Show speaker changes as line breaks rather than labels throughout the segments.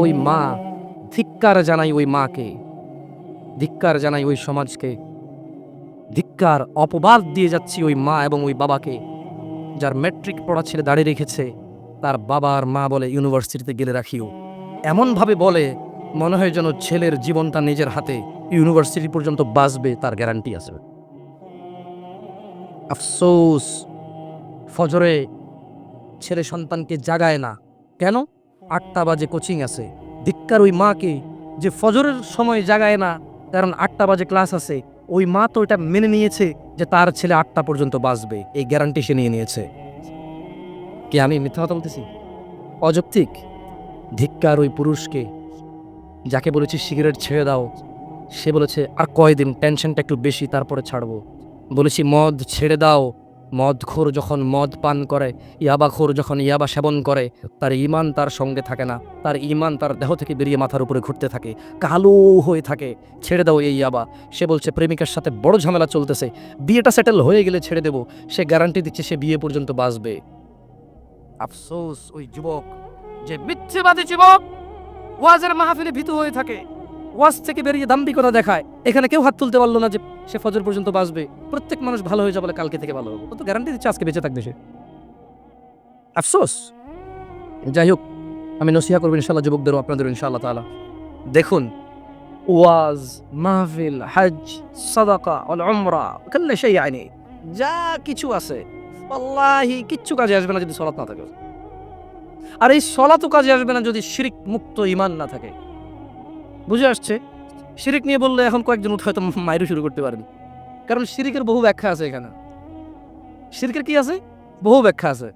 ওই মা, ধিক্কার জানাই ওই মাকে, ধিক্কার জানাই ওই সমাজকে, ধিক্কার অপবাদ দিয়ে যাচ্ছি ওই মা এবং ওই বাবাকে, যার ম্যাট্রিক পড়া ছেলে দাঁড়িয়ে রেখেছে, তার বাবা আর মা বলে ইউনিভার্সিটিতে গেলে রাখিও। এমনভাবে বলে মনে হয় যেন ছেলের জীবনটা নিজের হাতে, ইউনিভার্সিটি পর্যন্ত বাঁচবে তার গ্যারান্টি আছে। আফসোস, ফজরে ছেলে সন্তানকে জাগায় না। কেন? 8টা বাজে কোচিং আছে। ধিক্কার ওই মাকে যে ফজরের সময় জাগায় না, কারণ 8টা বাজে ক্লাস আছে। ওই মা তো এটা মেনে নিয়েছে যে তার ছেলে 8টা পর্যন্ত বাঁচবে, এই গ্যারান্টি সে নিয়ে নিয়েছে। কি আমি মিথ্যা কথা বলতেছি? অযৌক্তিক। ধিক্কার ওই পুরুষকে যাকে বলেছি সিগারেট ছেড়ে দাও, সে বলেছে আর কয়দিন, টেনশনটা একটু বেশি, তারপরে ছাড়বো। বলেছি মদ ছেড়ে দাও, মদখোর যখন মদ পান করে, ইয়াবাখোর যখন ইয়াবা সেবন করে, তার ঈমান তার সঙ্গে থাকে না, তার ঈমান তার দেহ থেকে বেরিয়ে মাথার উপরে ঘুরতে থাকে, কালো হয়ে থাকে। ছেড়ে দাও এই ইয়াবা। সে বলছে প্রেমিকার সাথে বড় ঝামেলা চলতেছে, বিয়েটা সেটেল হয়ে গেলে ছেড়ে দেব। সে গ্যারান্টি দিচ্ছে সে বিয়ে পর্যন্ত বাঁচবে। আফসোস ওই যুবক, যে মিথ্যেবাদী যুবক, ওয়াজের মাহফিলে ভীতু হয়ে থাকে, ওয়াজ থেকে বেরিয়ে দাম্ভিকতা দেখায়। এখানে কেউ হাত তুলতে পারলো না যে সে ফজর পর্যন্ত বাঁচবে, প্রত্যেক মানুষ ভালো হয়ে যাবে, কালকে থেকে ভালো হবে, ও তো গ্যারান্টি দিচ্ছে আজকে বেঁচে থাকবে সে। আফসোস। যাই হোক, আমি নসিহা করবো ইনশাআল্লাহ যুবকদেরও, আপনাদের ইনশাআল্লাহ তাআলা। দেখুন, ওয়াজ, মাহফিল, হজ, সাদাকা ওয়াল উমরা, কুল্lu শাই আইনি, যা কিছু আছে আল্লাহি কিচ্ছু কাজে আসবে না যদি সালাত না থাকে। আর এই সালাতও কাজে আসবে না যদি শিরক মুক্ত ঈমান না থাকে। বুঝে আসছে? শিরিক নিয়ে বললে এখন কয়েকজন হয়তো মাইরু শুরু করতে পারেন, কারণ শিরিকের বহু ব্যাখ্যা আছে। এখানে শিরিকের কি আছে? বহু ব্যাখ্যা আছে।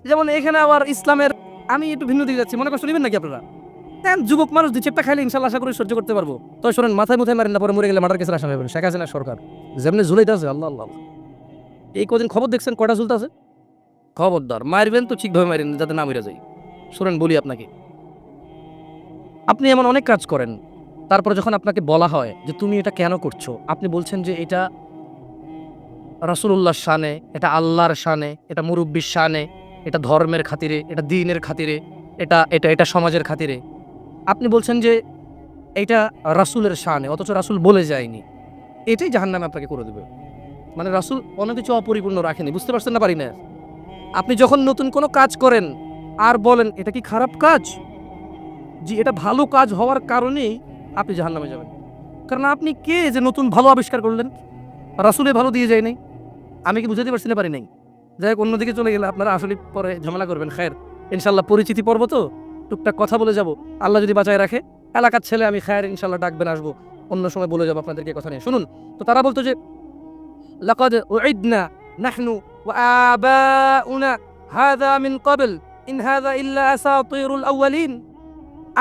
যেমন এখানে আবার ইসলামের, আমি একটু ভিন্ন দিকে যাচ্ছি, মনে কষ্ট নেবেন নাকি আপনারা? যুবক মানুষ দুই চেপটা খাইলে ইনশাল্লাহ আশা করি সহ্য করতে পারবো। তো শোনেন, মাথায় মারেন না, পরে মরে গেলে মার্ডার কেসের আসামি হবেন। শেখ হাসিনা সরকার যেমনি ঝুলাইতে আছে, আল্লাহ আল্লাহ, এই কদিন খবর দেখছেন কয়টা ঝুলতে আছে? খবরদার, মারবেন তো ঠিকভাবে মারেন যাতে না মরে যায়। শোনেন বলি আপনাকে, আপনি এমন অনেক কাজ করেন, তারপরে যখন আপনাকে বলা হয় যে তুমি এটা কেন করছো, আপনি বলছেন যে এটা রাসূলুল্লাহর শানে, এটা আল্লাহর শানে, এটা মুরব্বির শানে, এটা ধর্মের খাতিরে, এটা দ্বীনের খাতিরে, এটা এটা এটা সমাজের খাতিরে। আপনি বলছেন যে এটা রাসূলের শানে, অথচ রাসূল বলে যায়নি। এটাই জাহান্নামে আপনাকে করে দেবে। মানে রাসূল অনেক কিছু অপরিপূর্ণ রাখেনি, বুঝতে পারছেন না? পারি না। আপনি যখন নতুন কোনো কাজ করেন আর বলেন এটা কি খারাপ কাজ, জি এটা ভালো কাজ হওয়ার কারণেই আপনি জাহান্নামে যাবেন। কারণ আপনি কে যে নতুন ভালো আবিষ্কার করলেন? রাসূলে ভালো দিয়ে যায় নাই। আমি কি বুঝাতে পারছি না? পারি নাই। যাই হোক, অন্যদিকে চলে গেলে আপনারা আসলে পরে ঝামেলা করবেন। খায়ের, ইনশাল্লাহ পরিচিতি পর্ব তো টুকটাক কথা বলে যাব, আল্লাহ যদি বাঁচায় রাখে। এলাকার ছেলে আমি, খায়ের ইনশাল্লাহ ডাকবেন, আসবো, অন্য সময় বলে যাবো আপনাদেরকে কথা নিয়ে। শুনুন তো, তারা বলতো যে লাকাদ উইদনা নাহনু ওয়া আবাউনা হাযা মিন ক্বাবল ইন হাযা ইল্লা আসাতিরুল আউয়ালিন।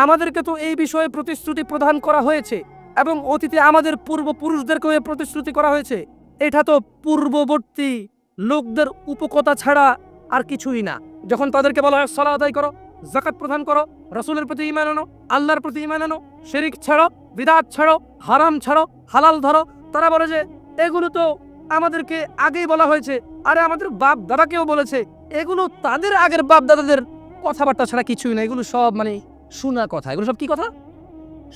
আমাদেরকে তো এই বিষয়ে প্রতিশ্রুতি প্রদান করা হয়েছে এবং অতীতে আমাদের পূর্বপুরুষদেরকেও এই প্রতিশ্রুতি করা হয়েছে। এটা তো পূর্ববর্তী লোকদের উপকথা ছাড়া আর কিছুই না। যখন তাদেরকে বলা হয় সালাত আদায় করো, যাকাত প্রদান করো, রাসূলের প্রতি ঈমান আনো, আল্লাহর প্রতি ঈমান আনো, শিরক ছাড়ো, বিদআত ছাড়ো, হারাম ছাড়ো, হালাল ধরো, তারা বলে যে এগুলো তো আমাদেরকে আগেই বলা হয়েছে, আরে আমাদের বাপ দাদাকেও বলেছে। এগুলো তাদের আগের বাপ দাদাদের কথাবার্তা ছাড়া কিছুই না, এগুলো সব মানে শোনা কথা। এগুলো সব কি কথা?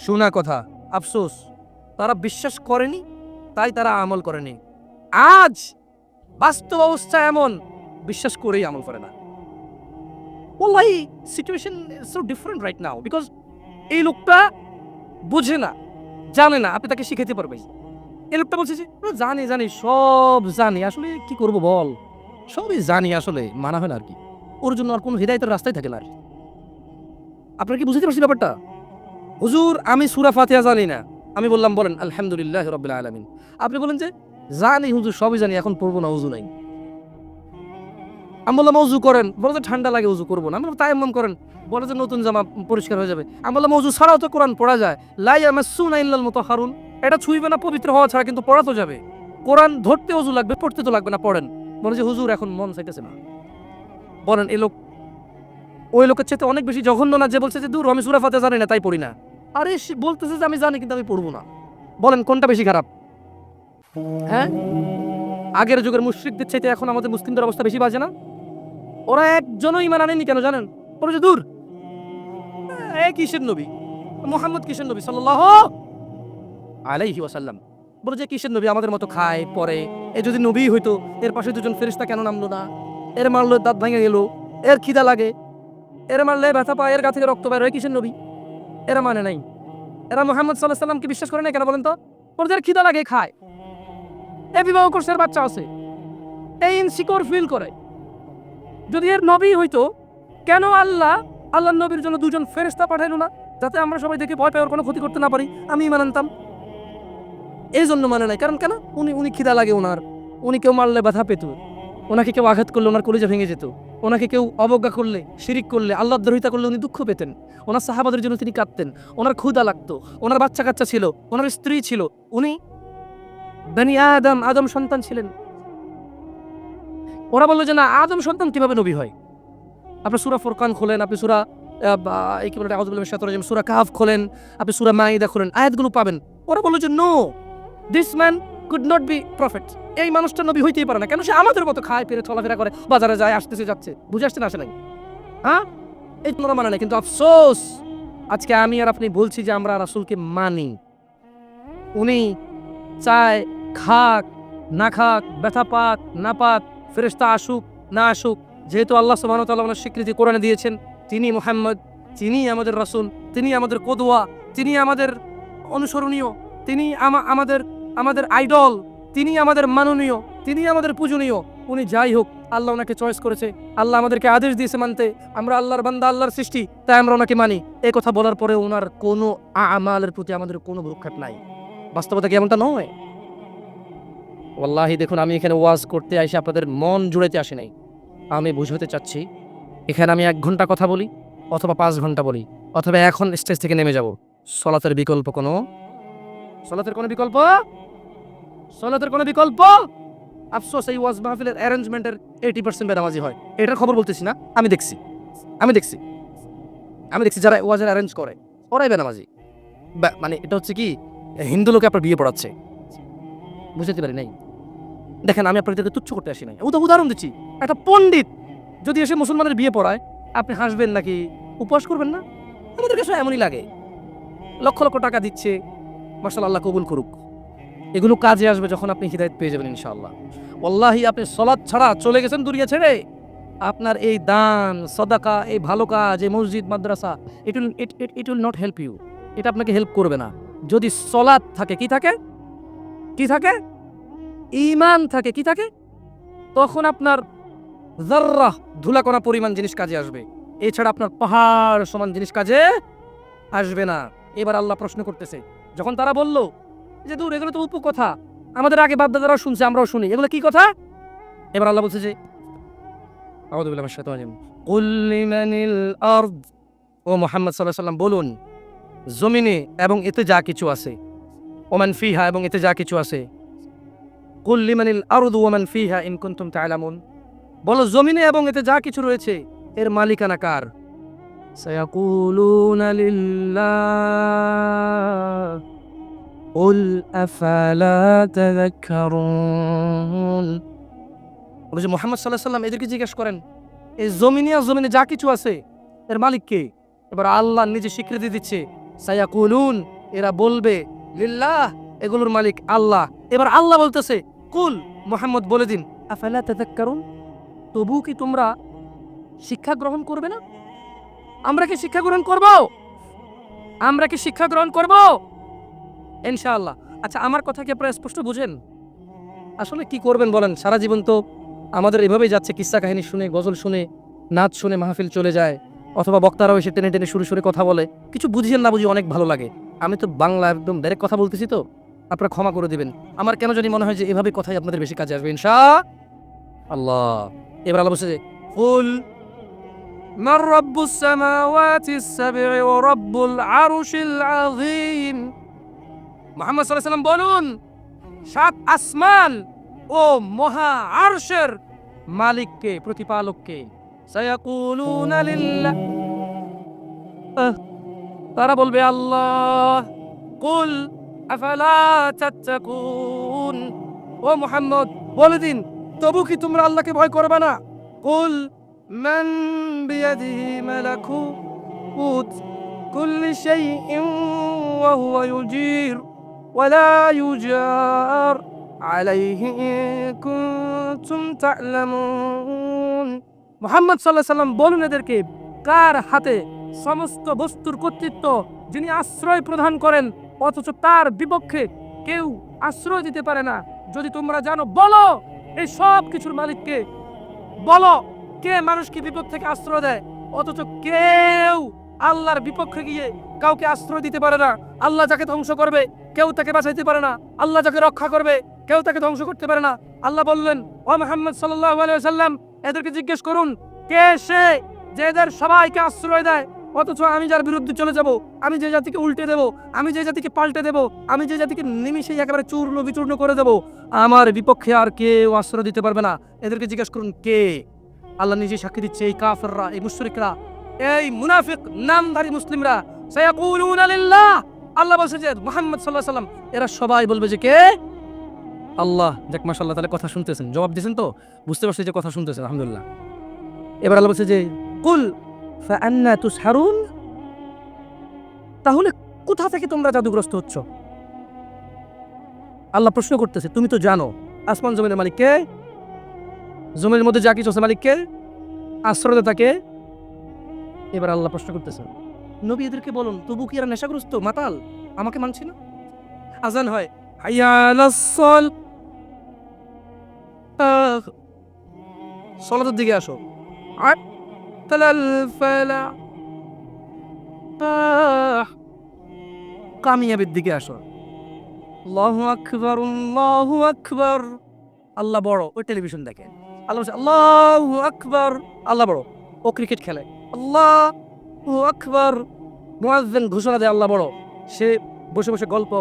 শোনা কথা। আফসোস, তারা বিশ্বাস করেনি, তাই তারা আমল করেনি। আজ বাস্তব অবস্থা এমন, বিশ্বাস করেই আমল করে না। ওয়াল্লাহি situation is so different right now, because এই লোকটা বুঝে না, জানে না, আপনি তাকে শিখাতে পারবেন। এই লোকটা বলছে যে জানি জানি, সব জানি, আসলে কি করব বল, সবই জানি, আসলে মানা হয় না আর কি। ওর জন্য আর কোনো হিদায়াতের রাস্তায় থাকে না আর। আপনারা কি বুঝতে পারছেন ব্যাপারটা? হুজুর আমি সূরা ফাতিহা জানি না। আমি বললাম বলেন আলহামদুলিল্লাহি রাব্বিল আলামিন। আপনি বলেন যে জানি হুজুর, সবই জানি, এখন পড়বো না, ওযু নাই। আমি বললাম ওযু করেন, বলে যে ঠান্ডা লাগে, ওযু করবো না। আমি বললাম তায়াম্মুম করেন, বলে যে নতুন জামা পরিষ্কার হয়ে যাবে। আমি বললাম ওযু ছাড়াও তো কোরআন পড়া যায়, লা ইয়ামাসসুনা ইল্লাল মুতাহহারুন, এটা ছুঁইবে না পবিত্র হওয়া ছাড়া, কিন্তু পড়া তো যাবে। কোরআন ধরতে ওযু লাগবে, পড়তে তো লাগবে না, পড়েন। বলে যে হুজুর এখন মন চাইতেছে না। বলেন এই লোক ওই লোকের চাইতে অনেক বেশি জঘন্য না, যে বলছে যে দূর আমি সূরা ফাতিহা জানি না তাই পড়ি না। আরে সে বলতেছে যে আমি জানি কিন্তু আমি পড়বো না। বলেন কোনটা বেশি খারাপ? হ্যাঁ, আগের যুগের মুশরিকদের চাইতে এখন আমাদের মুসলিমদের অবস্থা বেশি বাজে না? ওরা একজনও ঈমান আনেনি, কেন জানেন? বলে যে দূর এ কিসের নবী? মুহাম্মদ কিসের নবী সাল্লাল্লাহু আলাইহি ওয়াসাল্লাম। বলে যে কিসের নবী, আমাদের মতো খায় পরে, এ যদি নবী হইতো এর পাশে দুজন ফেরেশতা কেন নামলো না? এর মারলো দাঁত ভেঙে গেল, এর খিদা লাগে, এর মারলে ব্যথা পায়, এর গা থেকে রক্ত বের হয়, কিসের নবী? এরা মানে নাই। এরা মুহাম্মদ সাল্লাল্লাহু আলাইহি ওয়াসাল্লামকে বিশ্বাস করে না কেন বলেন তো? ওদের খিদা লাগে খায়, এ বিবাহ করছে, এর বাচ্চা আছে, এই ইনসিকিউর ফিল করে। যদি এর নবী হইতো, কেন আল্লাহর নবীর জন্য দুজন ফেরেশতা পাঠাইলো না, যাতে আমরা সবাই দেখে ভয় পাই, ওর কোনো ক্ষতি করতে না পারি? আমি মানতাম, এই জন্য মানে নাই। কারণ কেন? উনি খিদা লাগে ওনার, উনি কেউ মারলে ব্যথা পেত, ওনাকে কেউ আঘাত করলে ওনার কলিজা ভেঙে যেত, ওনাকে কেউ অবজ্ঞা করলে, শিরিক করলে, আল্লাহর দ্রোহিতা করলে উনি দুঃখ পেতেন, ওনার সাহাবাদের জন্য তিনি কাঁদতেন, ওনার ক্ষুধা লাগতো, ওনার বাচ্চা কাচ্চা ছিল, ওনার স্ত্রী ছিল, উনি বনি আদম সন্তান ছিলেন। ওরা বললো যে না, আদম সন্তান কিভাবে নবী হয়? আপনি সূরা ফুরকান খোলেন, আপনি সূরা কি বলে আউযু বিল্লাহি মিনাশ শাইতানির রাজিম, সূরা কাহফ খোলেন, আপনি সূরা মাইদা খোলেন, আয়াতগুলো পাবেন। ওরা বললো যে no, this man could not be prophet. এই মানুষটা নবী হইতেই পারে না। কেন? সে আমাদের মতো খায়, পেরে, চলাফেরা করে, বাজারে যায়, আসতেছে যাচ্ছে, বুঝে আসতে না আসে নাই। হ্যাঁ, এই তোমরা মানে নাই। কিন্তু আফসোস, আজকে আমি আর আপনি বলছি যে আমরা রাসূলকে মানি। উনি চায় খাক না খাক, ব্যথা পাক না পাক, ফেরেশতা আসুক না আসুক, যেহেতু আল্লাহ সুবহানাহু ওয়া তাআলা ওনার স্বীকৃতি কোরআনে দিয়েছেন, তিনি মুহাম্মদ, তিনি আমাদের রাসূল, তিনি আমাদের কদওয়া, তিনি আমাদের অনুসরণীয়, তিনি আমাদের আইডল, তিনি আমাদের মাননীয়, তিনি আমাদের পূজনীয়। উনি যাই হোক, আল্লাহ ওনাকে চয়েস করেছে, আল্লাহ আমাদেরকে আদেশ দিয়েছে মানতে। আমরা আল্লাহর বান্দা, আল্লাহর সৃষ্টি, তাই আমরা ওনাকে মানি। এই কথা বলার পরে ওনার কোনো আমালের প্রতি আমাদের কোনো ভ্রুক্ষেপ নাই। বাস্তবতা কি এমনটা নয়? ওয়াল্লাহি দেখুন, আমি এখানে ওয়াজ করতে আসি আপনাদের মন জুড়াইতে আসি নাই। আমি বুঝাতে চাচ্ছি, এখানে আমি 1 ঘন্টা কথা বলি অথবা 5 ঘন্টা বলি, অথবা এখন স্টেজ থেকে নেমে যাব, সলাতের কোনো বিকল্প। আফসোস, এই ওয়াজ মাহফিলের অ্যারেঞ্জমেন্টের 80% বেনামাজি হয়। এটার খবর বলতেছি না, আমি দেখছি যারা ওয়াজের অ্যারেঞ্জ করে ওরাই বেনামাজি। মানে এটা হচ্ছে কি, হিন্দু লোকে আপনার বিয়ে পড়াচ্ছে, বুঝতে পারি নাই। দেখেন, আমি আপনাদেরকে তুচ্ছ করতে আসি নাই, উদাহরণ দিচ্ছি। একটা পণ্ডিত যদি এসে মুসলমানের বিয়ে পড়ায়, আপনি হাসবেন নাকি উপহাস করবেন না? আমাদের কাছে এমনই লাগে। লক্ষ লক্ষ টাকা দিচ্ছে, মাশাআল্লাহ, আল্লাহ কবুল করুক। এগুলো কাজে আসবে যখন আপনি হিদায়াত পেয়ে যাবেন ইনশাআল্লাহ। ওয়াল্লাহি, আপনি সালাত ছাড়া চলে গেছেন দুনিয়া ছেড়ে, আপনার এই দান সাদাকা, এই ভালো কাজ, এই মসজিদ মাদ্রাসা, it will not help you. এটা আপনাকে হেল্প করবে না। যদি সালাত থাকে, কি থাকে? ঈমান থাকে, কি থাকে? তখন আপনার যাররা, ধুলাকণা পরিমাণ জিনিস কাজে আসবে। এছাড়া আপনার পাহাড় সমান জিনিস কাজে আসবে না। এবার আল্লাহ প্রশ্ন করতেছে, যখন তারা বলল যে দূর, এগুলো তো উপকথা, আমাদের আগে বাপ-দাদারাও শুনছে, আমরাও শুনি, এগুলো কি কথা? এবার আল্লাহ বলছে যে আউযু বিল্লাহি মিনাশ শাইতানির রাজিম, কুল লিমানিল আরদ, ও মুহাম্মদ সাল্লাল্লাহু আলাইহি ওয়াসাল্লাম বলুন, জমিনে এবং এতে যা কিছু আছে, ওমান ফিহা, এবং এতে যা কিছু আছে, কুল লিমানিল আরদু ওয়া মান ফিহা ইন কুনতুম তা'লামুন, বলো জমিনে এবং এতে যা কিছু রয়েছে এর মালিকানা কার? সায়াকুলুনা লিল্লাহ কুল আফালা তাযাক্কারুন। বলে মুহাম্মদ সাল্লাল্লাহু আলাইহি ওয়াসাল্লাম এদেরকে জিজ্ঞেস করেন, এই জমিনে যা কিছু আছে এর মালিক কে? এবার আল্লাহ নিজে স্বীকৃতি দিচ্ছে, সায়াকুলুন, এরা বলবে, লিল্লাহ, এগুলোর মালিক আল্লাহ। এবার আল্লাহ বলতেছে, কুল, মুহাম্মদ বলে দিন, আফালা তাযাক্কারুন, তবু কি তোমরা শিক্ষা গ্রহণ করবে না? আমরা কি শিক্ষা গ্রহণ করব? ইনশাআল্লাহ। আচ্ছা, আমার কথা কি আপনারা স্পষ্ট বুঝেন? আসলে কি করবেন বলেন? সারা জীবন তো আমাদের এভাবেই যাচ্ছে, কিস্সা কাহিনী শুনে, গজল শুনে, নাচ শুনে মাহফিল চলে যায়, অথবা বক্তারাও এসে টেনে টেনে সুরে কথা বলে, কিছু বুঝিয়েন না বুঝি অনেক ভালো লাগে। আমি তো বাংলা একদম ডাইরেক্ট কথা বলতেছি, তো আপনারা ক্ষমা করে দিবেন। আমার কেন জানি মনে হয় যে এভাবে কথাই আপনাদের বেশি কাজে আসবে ইনশাআল্লাহ। এবার আল্লাহ বলছে যে, কুল মান রাব্বুস সামাওয়াতিস সাব'i ওয়া রাব্বুল আরশিল আযীম, মুহাম্মদ সাল্লাল্লাহু আলাইহি ওয়াসাল্লাম বলুন, 7 আসমান ও মহা আরশের মালিককে, প্রতিপালককে? সায়াকুলুনা লিল্লাহ, তারা বলবে আল্লাহ। কুল আফালা তাত্তাকুন, ও মুহাম্মদ বলে দিন, তবু কি তোমরা আল্লাহকে ভয় করবে না? কুল মান বিয়াদিহি মালাকুত كل شيء وهو يجير ولا يجار عليه إن كنتم تعلمون মুহাম্মদ সাল্লাল্লাহু আলাইহি সাল্লাম বলুন এদেরকে, কার হাতে সমস্ত বস্তুর কর্তৃত্ব, যিনি আশ্রয় প্রদান করেন অথচ তার বিপক্ষে কেউ আশ্রয় দিতে পারে না। যদি তোমরা জানো, বলো এই সব কিছুর মালিককে, বলো কে মানুষকে বিপদ থেকে আশ্রয় দেয় অথচ কেউ আল্লাহর বিপক্ষে গিয়ে কাউকে আশ্রয় দিতে পারে না। আল্লাহ যাকে ধ্বংস করবে কেউ তাকে বাঁচাইতে পারে না, আল্লাহ যাকে রক্ষা করবে কেউ তাকে ধ্বংস করতে পারে না। আল্লাহ বললেন, ও মুহাম্মদ সাল্লাল্লাহু আলাইহি ওয়াসাল্লাম, এদেরকে জিজ্ঞেস করুন কে সে যে এদের সবাইকে আশ্রয় দেয় অথচ আমি যার বিরুদ্ধে চলে যাব, আমি যে জাতিকে উল্টে দেব, আমি যে জাতিকে পাল্টে দেব, আমি যে জাতিকে নিমিষেই একেবারে চূর্ণ বিচূর্ণ করে দেব, আমার বিপক্ষে আর কেউ আশ্রয় দিতে পারবে না। এদেরকে জিজ্ঞেস করুন কে। আল্লাহ নিজে সাক্ষী দিচ্ছে, এই কাফেররা, এই মুশরিকরা, এই মুনাফিক নামধারী মুসলিমরা, সায়াকুলুনা লিল্লাহ, আল্লাহ বলছে যে মুহাম্মদ সাল্লাল্লাহু আলাইহি ওয়াসাল্লাম, এরা সবাই বলবে যে কে? আল্লাহ। যাক মাশাআল্লাহ, তাহলে কথা শুনতেছেন, জবাব দিয়েছেন তো, বুঝতে পারছি যে কথা শুনতেছেন, আলহামদুলিল্লাহ। এবার আল্লাহ বলছে যে কুল ফাআন্না তুসহারুন, তাহলে কোথা থেকে তোমরা জাদুগ্রস্ত হচ্ছ? আল্লাহ প্রশ্ন করতেছে, তুমি তো জানো আসমান জমিনের মালিক কে, জমির মধ্যে যা কিছু আছে মালিক কে, আশ্রয়দাতা কে। এবার আল্লাহ প্রশ্ন করতেছে, নবী এদেরকে বলুন, তবু কি এরা নেশাগ্রস্ত, মাতাল, আমাকে মানছি না? আজান হয়, হাইয়া আলাস সালাহ, সালাতের দিকে আসো, আর তালাল ফালা, কামিয়াবির দিকে আসো, আল্লাহু আকবার, আল্লাহু আকবার, আল্লাহ বড়। ওই টেলিভিশন দেখে, আল্লাহ বলছে আল্লাহু আকবার, আল্লাহ বড়। ও ক্রিকেট খেলে, আল্লাহু আকবার, মুয়াজ্জিন ঘোষণা দেয় আল্লাহ বড়। সে বসে বসে গল্প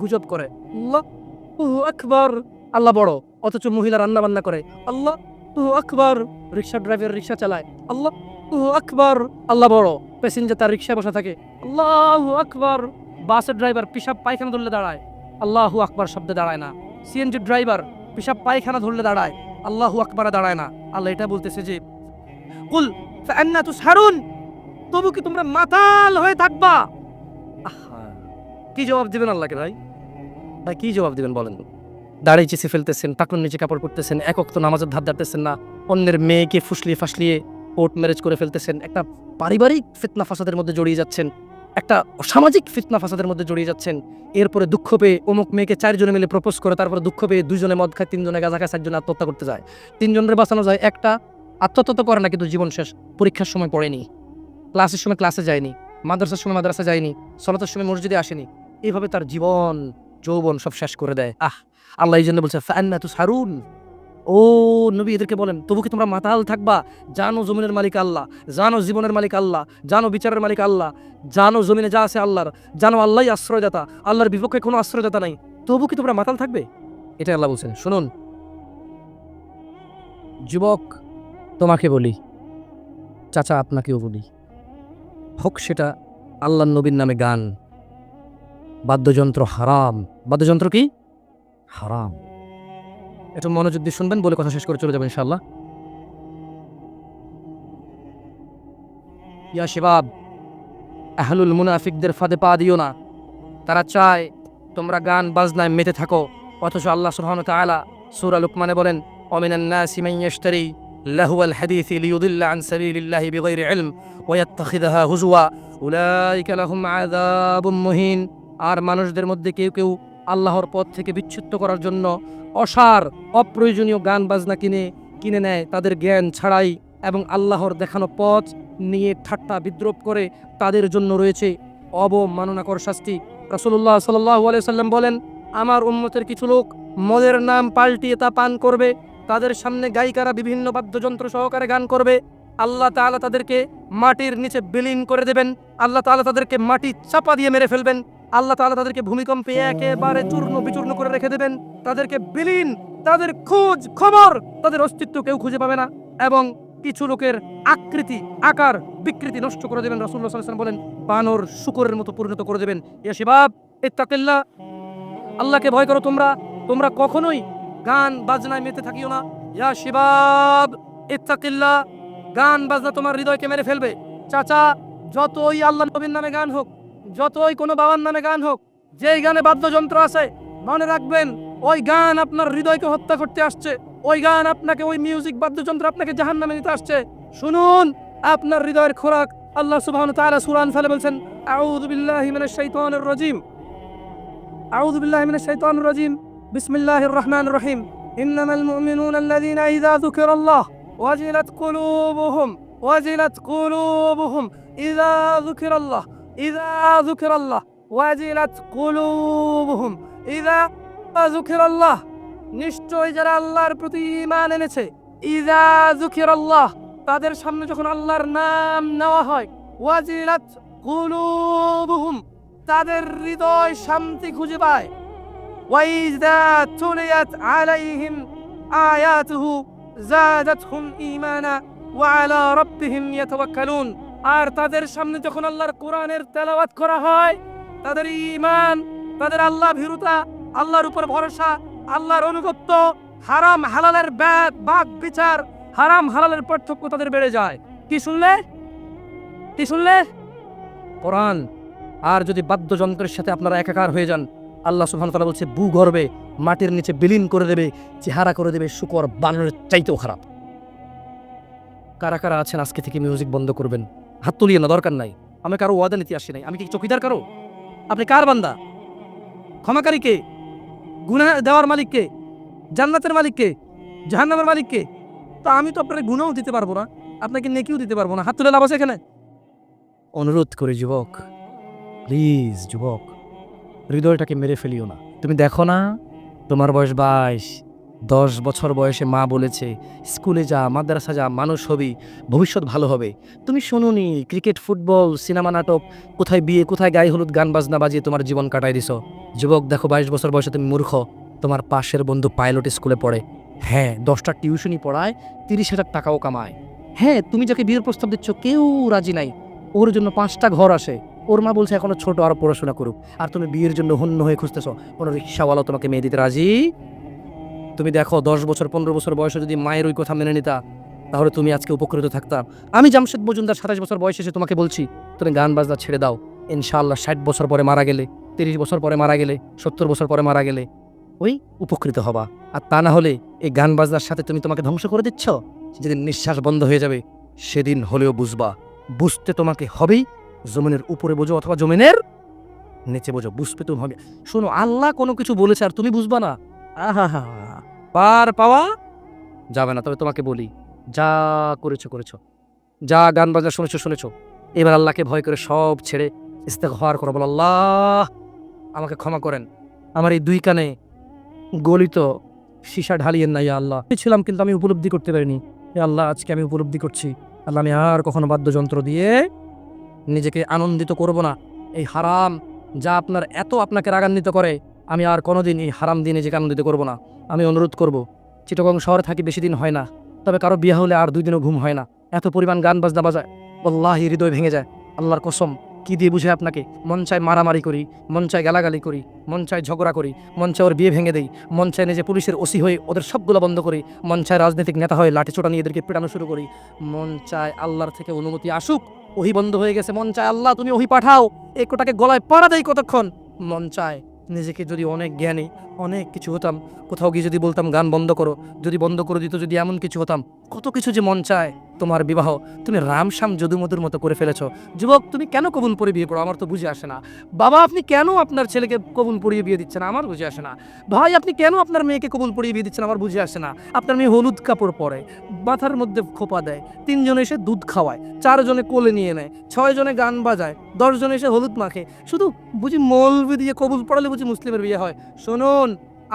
গুজব করে, আল্লাহু আকবার, আল্লাহ বড়। অথচ মহিলা রান্না বান্না করে, আল্লাহু আকবার। রিক্সা ড্রাইভার রিক্সা চালায়, আল্লাহু আকবার, আল্লাহ বড়। প্যাসেঞ্জার তার রিক্সায় বসে থাকে, আল্লাহু আকবার। বাসের ড্রাইভার পিশাব পায়খানা ধরলে দাঁড়ায়, আল্লাহু আকবার শব্দে দাঁড়ায় না। সিএনজি ড্রাইভার পিশাব পায়খানা ধরলে দাঁড়ায়, আল্লাহু আকবারে দাঁড়ায় না। আল্লাহ এটা বলতেছে যে কুল ফাআন্না তুসহারুন, তবু কি তোমরা মাতাল হয়ে থাকবা? কি জবাব দিবেন আল্লাহকে? ভাই ভাই কি জবাব দিবেন বলেন? দাড়ি চেঁচে ফেলতেছেন, টাকুর নিচে কাপড় পরতেছেন, এক ওয়াক্ত নামাজের ধার ধারতেছেন না, অন্যের মেয়েকে ফুসলিয়ে ফাসলিয়ে কোর্ট ম্যারেজ করে ফেলতেছেন, একটা পারিবারিক ফিতনা ফাসাদের মধ্যে জড়িয়ে যাচ্ছেন, একটা সামাজিক ফিতনা ফাসাদের মধ্যে জড়িয়ে যাচ্ছেন। এরপরে দুঃখ পেয়ে অমুক মেয়েকে 4 জনে মিলে প্রপোজ করে, তারপরে দুঃখ পেয়ে 2 জনে মদ খায়, 3 জনে গাঁজা খায়, 4 জনে আত্মহত্যা করতে যায়। 3 জনের বাঁচানো যায়, একটা আত্মহত্যা তো করে না, কিন্তু জীবন শেষ। পরীক্ষার সময় পড়েনি, ক্লাসের সময় ক্লাসে যায়নি, মাদ্রাসার সময় মাদ্রাসা যায়নি, সালাতের সময় মসজিদে আসেনি, এইভাবে তার জীবন যৌবন সব শেষ করে দেয়। আল্লাহ এই জন্য বলছে ফাআন্না তুসহারুন, ও নবী এদেরকে বলেন, তবু কি তোমরা মাতাল থাকবা? জানো জমিনের মালিক আল্লাহ, জানো জীবনের মালিক আল্লাহ, জানো বিচারের মালিক আল্লাহ, জানো জমিনে যা আছে আল্লাহর, জানো আল্লাহই আশ্রয়দাতা, আল্লাহর বিপক্ষে কোনো আশ্রয়দাতা নাই, তবু কি তোমরা মাতাল থাকবে? এটা আল্লাহ বলছেন। শুনুন যুবক, তোমাকে বলি, চাচা আপনাকেও বলি, হোক সেটা আল্লাহর নবীর নামে গান, বাদ্যযন্ত্র হারাম। বাদ্যযন্ত্র কি? হারাম। একটু মনোযোগ দিয়ে শুনবেন, বলে কথা শেষ করে চলে যাবেন ইনশাআল্লাহ। ইয়া শিবাব, আহলুল মুনাফিকদের ফাঁদে পা দিও না। তারা চায় তোমরা গান বাজনায় মেতে থাকো, অথচ আল্লাহ সুবহানাহু ওয়া তাআলা সূরা লুকমানে বলেন, ওয়ামিনান নাসি মান ইয়াশতারি লাহুয়াল হাদিসি লিয়ুদিল্লা আন সাবিলিল্লাহি বিগাইরি ইলম ওয়া ইয়াত্তাখিযাহা হুজুয়া উলাইকা লাহুম আযাবুম মুহিন। আর মানুষদের মধ্যে কেউ কেউ আল্লাহর পথ থেকে বিচ্যুত করার জন্য অসার অপ্রয়োজনীয় গান বাজনা কিনে নেয় তাদের জ্ঞান ছাড়াই, এবং আল্লাহর দেখানো পথ নিয়ে ঠাট্টা বিদ্রুপ করে, তাদের জন্য রয়েছে অবমাননাকর শাস্তি। রাসূলুল্লাহ সাল্লাল্লাহু আলাইহি ওয়াসাল্লাম বলেন, আমার উম্মতের কিছু লোক মদের নাম পাল্টিয়ে তা পান করবে, তাদের সামনে গায়িকারা বিভিন্ন বাদ্যযন্ত্র সহকারে গান করবে, আল্লাহ তাআলা তাদেরকে মাটির নিচে বিলীন করে দেবেন, আল্লাহ তাআলা তাদেরকে মাটি চাপা দিয়ে মেরে ফেলবেন, আল্লাহ তাআলা তাদেরকে ভূমিকম্পে একেবারে চূর্ণ বিচূর্ণ করে রেখে দেবেন, তাদেরকে বিলীন, তাদের খোঁজ খবর, তাদের অস্তিত্ব কেউ খুঁজে পাবে না, এবং কিছু লোকের আকৃতি আকার বিকৃতি নষ্ট করে দেবেন। রাসূলুল্লাহ সাল্লাল্লাহু আলাইহি ওয়াসাল্লাম বলেন, বানর শূকরের মতো পরিণত করে দেবেন। ইয়া শিবাব ইত্তাকিল্লাহ, আল্লাহকে ভয় করো তোমরা, তোমরা কখনোই গান বাজনায় মেতে থাকিও না। ইয়া শিবাব ইত্তাকিল্লাহ, গান বাজনা তোমার হৃদয়কে মেরে ফেলবে। চাচা যতই আল্লাহ নবীর নামে গান হোক, যতই কোনো বাবার নামে গান হোক, যেই গানে বাদ্যযন্ত্র আছে, মনে রাখবেন ওই গান আপনার হৃদয়কে হত্যা করতে আসছে। ওই গান আপনাকে, ওই মিউজিক বাদ্যযন্ত্র আপনাকে জাহান্নামে নিতে আসছে। শুনুন, আপনার হৃদয়ের খোরাক আল্লাহ সুবহানাহু ওয়া তাআলা সূরা আনফালে বলছেন, আউযু বিল্লাহি মিনাশ শাইতানির রাজীম, আউযু বিল্লাহি মিনাশ শাইতানির রাজীম, বিসমিল্লাহির রহমানির রহিম, ইন্নামাল মুমিনুনা আল্লাযীনা ইযা যুকিরাল্লাহ ওয়াজিলাত কুলুবুহুম, ওয়াজিলাত কুলুবুহুম, ইযা যুকিরাল্লাহ, ইযা যুকিরাল্লাহ ওয়াজিলাত কুলুবুহুম, ইযা যুকিরাল্লাহ, নিশ্চয় যারা আল্লাহর প্রতি ঈমান এনেছে, ইযা যুকিরাল্লাহ, তাদের সামনে যখন আল্লাহর নাম নেওয়া হয়, ওয়াজিলাত কুলুবুহুম, তাদের হৃদয় শান্তি খুঁজে পায়, ওয়াইযা তুলিয়াত আলাইহিম আয়াতুহু যাদাতহুম ঈমানা ওয়া আলা রাব্বিহিম ইয়াতাওয়াক্কালুন, আর তাদের সামনে যখন আল্লাহর কোরআনের তেলাওয়াত করা হয়, তাদের ঈমান, তাদের আল্লাহ ভীরুতা, আল্লাহর উপর ভরসা, আল্লাহর অনুগত্য, হারাম হালালের বাক বিচার, হারাম হালালের পার্থক্য তাদের বেড়ে যায়। কি শুনলে? কি শুনলে? কোরআন। আর যদি বাদ্যযন্ত্রের সাথে আপনারা একাকার হয়ে যান, আল্লাহ সুবহানাহু ওয়া তাআলা বলছে ভূগর্ভে মাটির নিচে বিলীন করে দেবে, চেহারা করে দেবে শুকর বানরের চাইতেও খারাপ। কারা কারা আছেন আজকে থেকে মিউজিক বন্ধ করবেন? হাত তুলিয়ে না, দরকার নাই। আমি কারো ওয়াদা নিতে আসি নাই। আমি কি চৌকিদার কারো? আপনি কার বান্দা? ক্ষমাকারী কে? গুনাহ দেওয়ার মালিক কে? জান্নাতের মালিক কে? জাহান্নামের মালিক কে? তো আমি তো আপনার গুনাহও দিতে পারবো না, আপনাকে নেকিও দিতে পারবো না। হাত তুলে লাভ আছে এখানে? অনুরোধ করি যুবক, প্লিজ যুবক, হৃদয়টাকে মেরে ফেলিও না। তুমি দেখো না, তোমার বয়স 22, 10 বছর বয়সে মা বলেছে স্কুলে যা, মাদ্রাসা যা, মানুষ হবি, ভবিষ্যৎ ভালো হবে। তুমি শোনোনি ক্রিকেট, ফুটবল, সিনেমা, নাটক, কোথায় বিয়ে, কোথায় গায়ে হলুদ, গান বাজনা বাজিয়ে তোমার জীবন কাটাই দিছো। যুবক দেখো, 22 বছর বয়সে তুমি মূর্খ। তোমার পাশের বন্ধু পাইলট স্কুলে পড়ে, হ্যাঁ 10টা টিউশনি পড়ায়, 30,000 টাকাও কামায়। হ্যাঁ, তুমি যাকে বিয়ের প্রস্তাব দিচ্ছ কেউ রাজি নাই, ওর জন্য 5টা ঘর আসে, ওর মা বলছে এখনো ছোট, আরো পড়াশোনা করুক, আর তুমি বিয়ের জন্য হন্য হয়ে খুঁজতেছ। কোনো রিক্সাওয়ালা তোমাকে মেয়ে দিতে রাজি? তুমি দেখো 10 বছর 15 বছর বয়সে যদি মায়ের ওই কথা মেনে নিতা, তাহলে তুমি আজকে উপকৃত থাকতা। আমি জামশেদ মজুমদার 27 বছর বয়সে এসে তোমাকে বলছি তুমি গান বাজনা ছেড়ে দাও। ইনশাআল্লাহ 60 বছর পরে মারা গেলে, 30 বছর পরে মারা গেলে, 70 বছর পরে মারা গেলে ওই উপকৃত হবা। আর তা না হলে এই গান বাজনার সাথে তুমি তোমাকে ধ্বংস করে দিচ্ছ। যেদিন নিঃশ্বাস বন্ধ হয়ে যাবে সেদিন হলেও বুঝবা। বুঝতে তোমাকে হবেই, জমিনের উপরে বোঝো অথবা জমিনের নিচে বোঝো, বুঝতে তুমি হবে। শোনো, আল্লাহ কোনো কিছু বলেছে আর তুমি বুঝবা না, আহা হা, পার পাওয়া যাবে না। তবে তোমাকে বলি, যা করেছো করেছো, যা গান বাজনা শুনেছো শুনেছো, এবার আল্লাহকে ভয় করে সব ছেড়ে ইস্তেগফার করো, বলো আল্লাহ আমাকে ক্ষমা করেন, আমার এই 2 কানে গলিত সীসা ঢালিয়েন না ইয়া আল্লাহ। ছিলাম কিন্তু আমি উপলব্ধি করতে পারিনি, ইয়া আল্লাহ আজকে আমি উপলব্ধি করছি। আল্লাহ আমি আর কখনো বাদ্যযন্ত্র দিয়ে নিজেকে আনন্দিত করব না। এই হারাম যা আপনার এত আপনাকে রাগান্বিত করে, আমি আর কোনোদিন এই হারাম দিয়ে নিজেকে আনন্দিত করব না। আমি অনুরোধ করব, চিটাগং শহরে থাকি, বেশি দিন হয় না, তবে কারো বিয়ে হলে আর 2 দিনও ঘুম হয় না, এত পরিমাণ গান বাজনা বাজায়, আল্লাহি হৃদয় ভেঙে যায়। আল্লাহর কসম, কি দিয়ে বুঝে আপনাকে? মন চায় মারামারি করি, মন চায় গালাগালি করি, মন চায় ঝগড়া করি, মন চায় ওর বিয়ে ভেঙে দেই, মন চায় নিজে পুলিশের ওসি হয়ে ওদের সবগুলো বন্ধ করি, মন চায় রাজনৈতিক নেতা হয়ে লাঠিচোটা নিয়ে এদেরকে পেটানো শুরু করি, মন চায় আল্লাহর থেকে অনুমতি আসুক, ওহি বন্ধ হয়ে গেছে, মন চায় আল্লাহ তুমি ওহি পাঠাও, এই কোটাকে গলায় পাড়া দেয় কতক্ষণ। মন চায় নিজেকে যদি অনেক জ্ঞানী, অনেক কিছু হতাম, কোথাও গিয়ে যদি বলতাম গান বন্ধ করো, যদি বন্ধ করে দিত, যদি এমন কিছু হতাম, কত কিছু যে মন চায়। তোমার বিবাহ তুমি রামশ্যাম যদুমধুর মতো করে ফেলেছো। যুবক, তুমি কেন কবুল পরে বিয়ে করো? আমার তো বুঝে আসে না। বাবা, আপনি কেন আপনার ছেলেকে কবুল পরিয়ে বিয়ে দিচ্ছেন? আমার বুঝে আসে না। ভাই, আপনি কেন আপনার মেয়েকে কবুল পরিয়ে বিয়ে দিচ্ছেন? আমার বুঝে আসে না। আপনার মেয়ে হলুদ কাপড় পরে, মাথার মধ্যে খোপা দেয়, 3 জনে এসে দুধ খাওয়ায়, 4 জনে কোলে নিয়ে নেয়, 6 জনে গান বাজায়, 10 জনে এসে হলুদ মাখে, শুধু বুঝি মৌলবি দিয়ে কবুল পড়ালে বুঝি মুসলিমের বিয়ে হয়? শুনুন,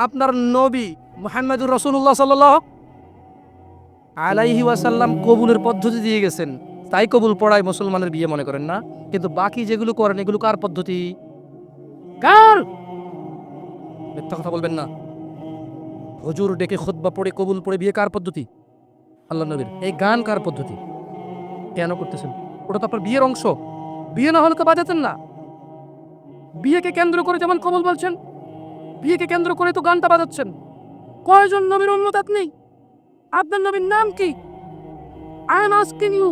আপনার নবী মুহাম্মদুর রাসূলুল্লাহ সাল্লাল্লাহু আলাইহি ওয়াসাল্লাম কবুলের পদ্ধতি দিয়ে গেছেন, তাই কবুল পড়ায় মুসলমানের বিয়ে মনে করেন না। কিন্তু বাকি যেগুলো করেন এগুলো কার পদ্ধতি? কার? মিথ্যা কথা বলবেন না। হুজুর ডেকে খুতবা পড়ে কবুল পড়ে বিয়ে কার পদ্ধতি? আল্লাহ নবীর। এই গান কার পদ্ধতি? কেন করতেছেন? ওটা তো আপনার বিয়ের অংশ। বিয়ে না হলে তো বাজাতেন না। বিয়েকে কেন্দ্র করে যেমন কবুল বলছেন, বিয়েকে কেন্দ্র করে তো গানটা বাজাচ্ছেন। কয়জন নবীর উম্মত আপনি? আপনার নবীর নাম কি? I am asking you.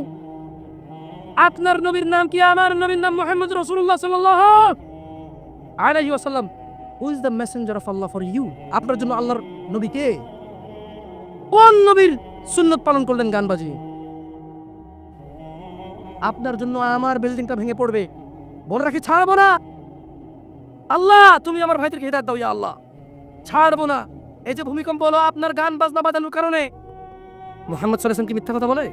আপনার নবীর নাম কি? আমার নবীর নাম মুহাম্মদ রাসূলুল্লাহ সাল্লাল্লাহু আলাইহি ওয়াসাল্লাম। Who is the messenger of Allah for you? আপনার জন্য আল্লাহর নবী কে? কোন নবীর সুন্নত পালন করলেন গান বাজিয়ে? আপনার জন্য আমার বিল্ডিংটা ভেঙে পড়বে, বলে রাখি ছাড়বো না। আল্লাহ তুমি আমার ভাইদেরকে হিদায়াত দাও ইয়া আল্লাহ, ছাড়বো না। এই যে ভূমিকম্প হলো আপনার গান বাজনা বাজানোর কারণে। মুহাম্মদ সাল্লাল্লাহু আলাইহি ওয়াসাল্লাম কি মিথ্যা কথা বলে?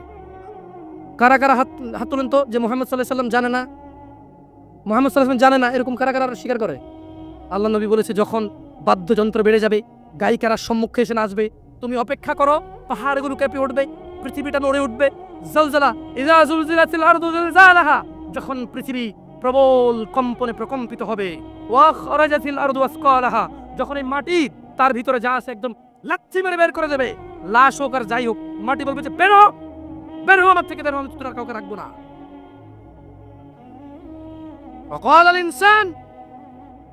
কারা কারা হাত হাত তোলেন তো যে মুহাম্মদ সাল্লাল্লাহু আলাইহি ওয়াসাল্লাম জানে না, মুহাম্মদ সাল্লাল্লাহু আলাইহি ওয়াসাল্লাম জানে না, এরকম কারা কারা স্বীকার করে? আল্লাহ নবী বলেছে যখন বাদ্যযন্ত্র বেড়ে যাবে, গায়িকারা সম্মুখে এসে নাচবে, তুমি অপেক্ষা করো, পাহাড়গুলো কেঁপে উঠবে, পৃথিবীটা নড়ে উঠবে। জলজালা ইযা জুলজিলাতিল আরদু জিলজালাহা, যখন পৃথিবী প্রবল কম্পনে প্রকম্পিত হবে। ওয়া খরাজাতিল আরদু আসকালাহা, যখন এই মাটি তার ভিতরে যা আছে একদম লাথি মেরে বের করে দেবে, লাশ হোক আর যাই হোক, মাটি বলবে যে বেরো, বেরো আমার থেকে, বেরো, আমি তোরা কাউকে রাখবো না। ওয়াকাল আল ইনসান,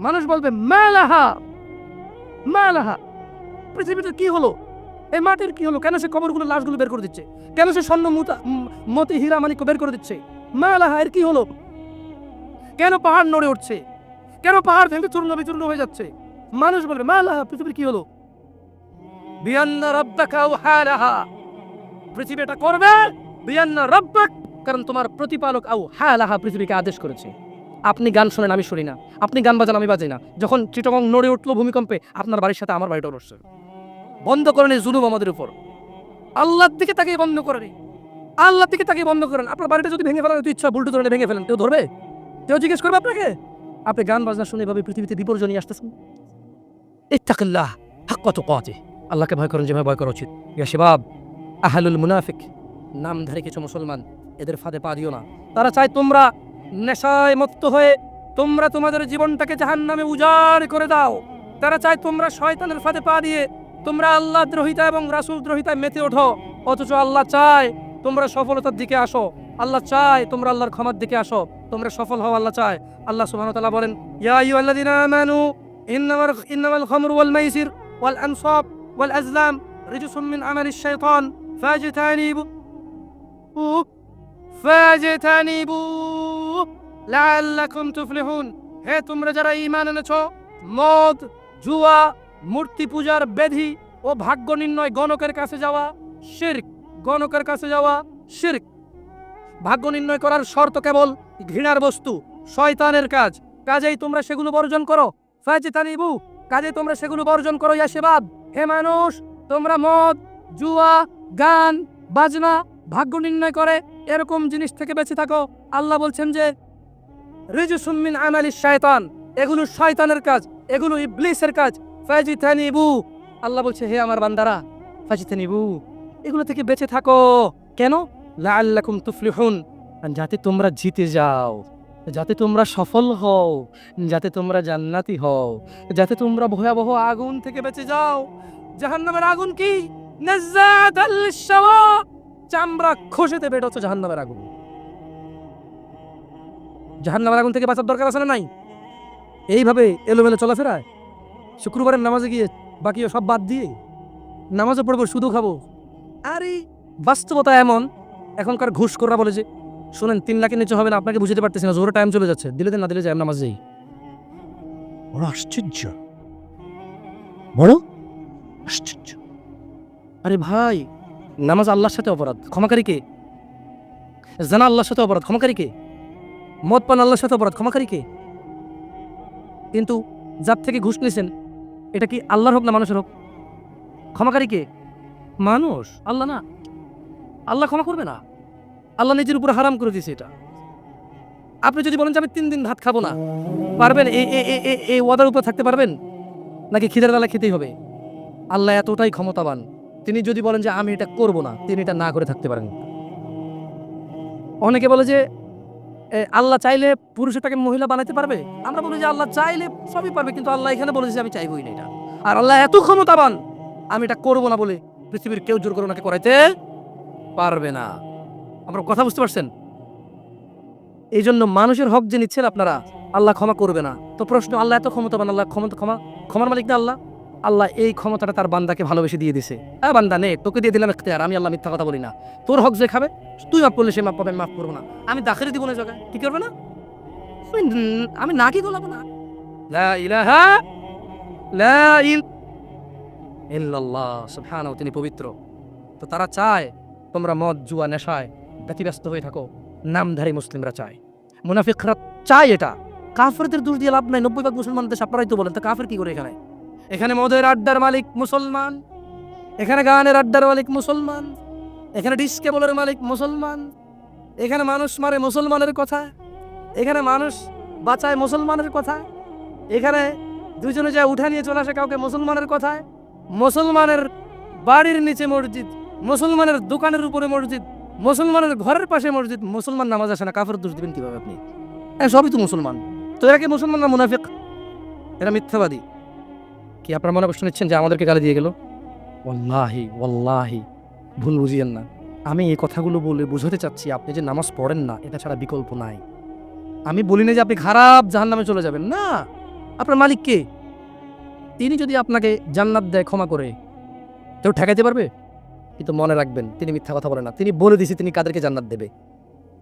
মানুষ বলবে মালাহা মালাহা, পৃথিবীতে কি হলো, এই মাটির কি হলো, কেন সে কবরগুলো লাশগুলো বের করে দিচ্ছে, কেন সে স্বর্ণ মতি হীরা মানিক্য বের করে দিচ্ছে, মালাহা এর কি হলো, কেন পাহাড় নড়ে উঠছে, কেন পাহাড় ভেঙে চূর্ণ বিচূর্ণ হয়ে যাচ্ছে। মানুষ বলবে মালাহা, পৃথিবীর কি হলো, বিআন্না রাব্বাকা আওহালাহা, পৃথিবী এটা করবে, বিআন্না রাব্বাক, কারণ তোমার প্রতিপালক আওহালাহা পৃথিবীকে আদেশ করেছে। আপনি গান শোনেন, আমি শুনি না, আপনি গান বাজান, আমি বাজাই না। যখন চিটাগং নড়ে উঠলো ভূমিকম্পে, আপনার বাড়ির সাথে আমার বাড়িটা নড়ছে। বন্ধ করেন এই জুলুম আমাদের উপর, আল্লাহর দিকে তাকিয়ে বন্ধ করেন, আল্লাহর দিকে তাকিয়ে বন্ধ করেন। আপনার বাড়িটা যদি ভেঙে ফেলেন, ইচ্ছা বুলডোজার ধরে ভেঙে ফেলেন, কেউ ধরবে? কেউ জিজ্ঞেস করবে আপনাকে? আপনি গান বাজনা শুনে এভাবে পৃথিবীতে বিপর্যয় নিয়ে আসতেছেন। ইত্তাকিল্লাহ হাক্কা তুকাতিহ, আল্লাহকে ভয় করেন যেভাবে ভয় করা উচিত। ইয়া শাবাব, আহলুল মুনাফিক, নামধারী কিছু মুসলমান, এদের ফাঁদে পা দিও না। তারা চায় তোমরা নেশায় মত্ত হয়ে তোমরা তোমাদের জীবনটাকে জাহান্নামে উজাড় করে দাও। তারা চায় তোমরা শয়তানের ফাঁদে পা দিয়ে তোমরা আল্লাহ দ্রোহিতা এবং রাসূল দ্রোহিতায় মেতে ওঠো। অথচ আল্লাহ চায় তোমরা সফলতার দিকে আসো, আল্লাহ চায় তোমরা আল্লাহর ক্ষমার দিকে আসো, তোমরা সফল হও, আল্লাহ চায়। আল্লাহ সুবহানাহু ওয়া তাআলা বলেন, ইয়া আইয়ুহাল্লাযীনা আমানু ইন্নামাল খামরু ওয়াল মাইসির ওয়াল আনসাব ওয়াল আজলাম রিজসুম মিন আমালিশ শাইতান ফাজতানিবু লাআল্লাকুম তুফলিহুন। হে তোমরা যারা ঈমান এনেছো, মদ, জুয়া, মূর্তি পূজার বেধি ও ভাগ্য নির্ণয় গণকের কাছে যাওয়া শিরক, গণকের কাছে যাওয়া শিরক। ভাগ্য নির্ণয় করার শর্ত কেবল ঘৃণার বস্তু, শয়তানের কাজ, কাজেই তোমরা সেগুলো বর্জন করো। ফাজতানিবু, কাজেই তোমরা সেগুলো বর্জন করো। ইয়া শাবাব, হে মানুষ, তোমরা মদ, জুয়া, গান বাজনা, ভাগ্য নির্ণয় করে এরকম জিনিস থেকে বেঁচে থাকো। আল্লাহ বলছেন যে রিজসুম মিন আমালিশ শায়তান, এগুলো শয়তানের কাজ, এগুলো ইবলিসের কাজ। ফাজতানিবু, আল্লাহ বলছে হে আমার বান্দারা, ফাজতানিবু, এগুলো থেকে বেঁচে থাকো। কেন? লাআল্লাকুম তুফলিহুন, যাতে তোমরা জিতে যাও, যাতে তোমরা সফল হও, যাতে তোমরা জান্নাতি হও, যাতে তোমরা ভয়াবহ আগুন থেকে বেঁচে যাও। জাহান্নামের আগুন কি? নাযাতাল লিশ-শাওয়া, চামড়া খসে দেবে, এটা হচ্ছে জাহান্নামের আগুন। জাহান্নামের আগুন থেকে বাঁচার দরকার আছে না নাই? এইভাবে এলোমেলো চলাফেরায়, শুক্রবারের নামাজে গিয়ে বাকি সব বাদ দিয়ে নামাজও পড়বো, শুধু খাবো। আরে বাস্তবতা এমন, এখনকার ঘুষখোররা বলে যে শোনেন 3 লাখের নিচে হবে না, আপনাকে বুঝতে পারতেছি না, জোরে টাইম চলে যাচ্ছে, দিলে দেন, না দিলে যাই, নামাজ যাই। বড় আশ্চর্য, বড় আশ্চর্য। আরে ভাই, নামাজ আল্লাহর সাথে অপরাধ, ক্ষমাকারী কে? জানা আল্লাহর সাথে অপরাধ, ক্ষমাকারী কে? মদ পান আল্লাহর সাথে অপরাধ, ক্ষমাকারী কে? কিন্তু যার থেকে ঘুষ নিয়েছেন, এটা কি আল্লাহর হোক না মানুষের হোক? ক্ষমাকারী কে? মানুষ, আল্লাহ না। আল্লাহ ক্ষমা করবে না, আল্লাহ নিজের উপর হারাম করে দিয়েছে এটা। আপনি যদি বলেন যে আমি 3 দিন ভাত খাবো না, পারবেন? এই ওয়াদার উপর থাকতে পারবেন? নাকি খিদের বেলা খেতেই হবে? আল্লাহ এতটাই ক্ষমতাবান, তিনি যদি বলেন যে আমি এটা করব না, তিনি এটা না করে থাকতে পারেন। অনেকে বলে যে আল্লাহ চাইলে পুরুষটাকে মহিলা বানাতে পারবে। আমরা বলি যে আল্লাহ চাইলে সবই পারবে, কিন্তু আল্লাহ এখানে বলেছে আমি চাইবই না এটা। আর আল্লাহ এত ক্ষমতাবান, আমি এটা করব না বলে পৃথিবীর কেউ জোর করে ওনাকে করাইতে পারবে না। আপনারা কথা বুঝতে পারছেন? এই জন্য মানুষের হক যে নিচ্ছেন আপনারা, আল্লাহ ক্ষমা করবে না। তো প্রশ্ন, আল্লাহ এত ক্ষমতাবান, আল্লাহ ক্ষমার মালিক না আল্লাহ? আল্লাহ এই ক্ষমতাটা তার বান্দাকে ভালোবেসে দিয়ে দিছে। হ্যাঁ বান্দা নে, তোকে দিয়ে দিলাম ইখতিয়ার, আমি আল্লাহ মিথ্যা কথা বলি না। তোর হক যে খাবে, তুই মাফ করলে সে মাফ পাবে, আমি মাফ করবো না। আমি দাখিলে দিব না জায়গায়, কি করবে না? আমি না কি গোলাবো না। লা ইলাহা লা ইল্লাল্লাহ সুবহানাহু, তিনি পবিত্র। তো তারা চায় তোমরা মদ জুয়া নেশায় ব্যতিব্যস্ত হয়ে থাকো, নামধারী মুসলিমরা চায়, মুনাফিকরা চায় এটা। কাফেরদের দোষ দিয়ে লাভ নাই, 90% মুসলমান দেশ, আপনারাই তো বলেন। তা কাফের কি করে এখানে? এখানে মদের আড্ডার মালিক মুসলমান, এখানে গানের আড্ডার মালিক মুসলমান, এখানে ডিস্কেবলের মালিক মুসলমান, এখানে মানুষ মারে মুসলমানের কথা, এখানে মানুষ বাঁচায় মুসলমানের কথা, এখানে দুজনে যায় উঠা নিয়ে চলে আসে কাউকে মুসলমানের কথায়, মুসলমানের বাড়ির নিচে মসজিদ, মুসলমানের দোকানের উপরে মসজিদ, মুসলমানের ঘরের পাশে মসজিদ, মুসলমান নামাজ আসে না, কাফের দোষ দিবেন কিভাবে আপনি? হ্যাঁ সবই তো মুসলমান। তো এরা কি মুসলমান না মুনাফিক? এরা মিথ্যাবাদী। কি আপনার মনে প্রশ্ন নিচ্ছেন যে আমাদেরকে গালি দিয়ে গেল? ওয়াল্লাহি ওয়াল্লাহি ভুল বুঝিয়েন না। আমি এই কথাগুলো বলে বুঝাতে চাচ্ছি আপনি যে নামাজ পড়েন না, এটা ছাড়া বিকল্প নাই। আমি বলি না যে আপনি খারাপ জাহান্নামে চলে যাবেন, না। আপনার মালিক কে? তিনি যদি আপনাকে জান্নাত দেয় ক্ষমা করে, কেউ ঠেকাইতে পারবে? কিন্তু মনে রাখবেন, তিনি মিথ্যা কথা বলেন না। তিনি বলে দিয়েছে তিনি কাদেরকে জান্নাত দেবে।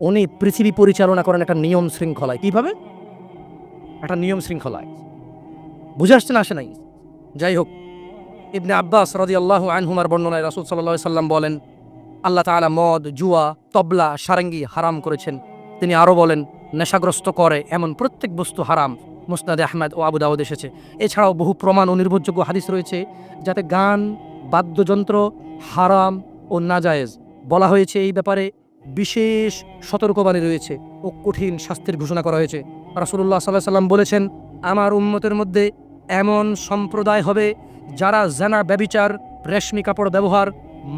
উনি পৃথিবী পরিচালনা করেন একটা নিয়ম শৃঙ্খলায়। কিভাবে? একটা নিয়ম শৃঙ্খলায়। বুঝে আসছে না, আসে নাই? যাই হোক, ইবনে আব্বাস রাদিয়াল্লাহু আনহুমার বর্ণনায় রাসূল সাল্লাল্লাহু আলাইহি সাল্লাম বলেন, আল্লাহ তাআলা মদ, জুয়া, তবলা, সারেঙ্গি হারাম করেছেন। তিনি আরও বলেন, নেশাগ্রস্ত করে এমন প্রত্যেক বস্তু হারাম। মুসনাদে আহমেদ ও আবু দাউদ এসেছে। এছাড়াও বহু প্রমাণ ও নির্ভরযোগ্য হাদিস রয়েছে যাতে গান, বাদ্যযন্ত্র হারাম ও নাজায়েজ। বলা হয়েছে এই ব্যাপারে বিশেষ সতর্কবাণী রয়েছে ও কঠিন শাস্তির ঘোষণা করা হয়েছে। রাসূলুল্লাহ সাল্লাল্লাহু আলাইহি সাল্লাম বলেছেন, আমার উম্মতের মধ্যে এমন সম্প্রদায় হবে যারা জানা, ব্যভিচার, রেশমি কাপড় ব্যবহার,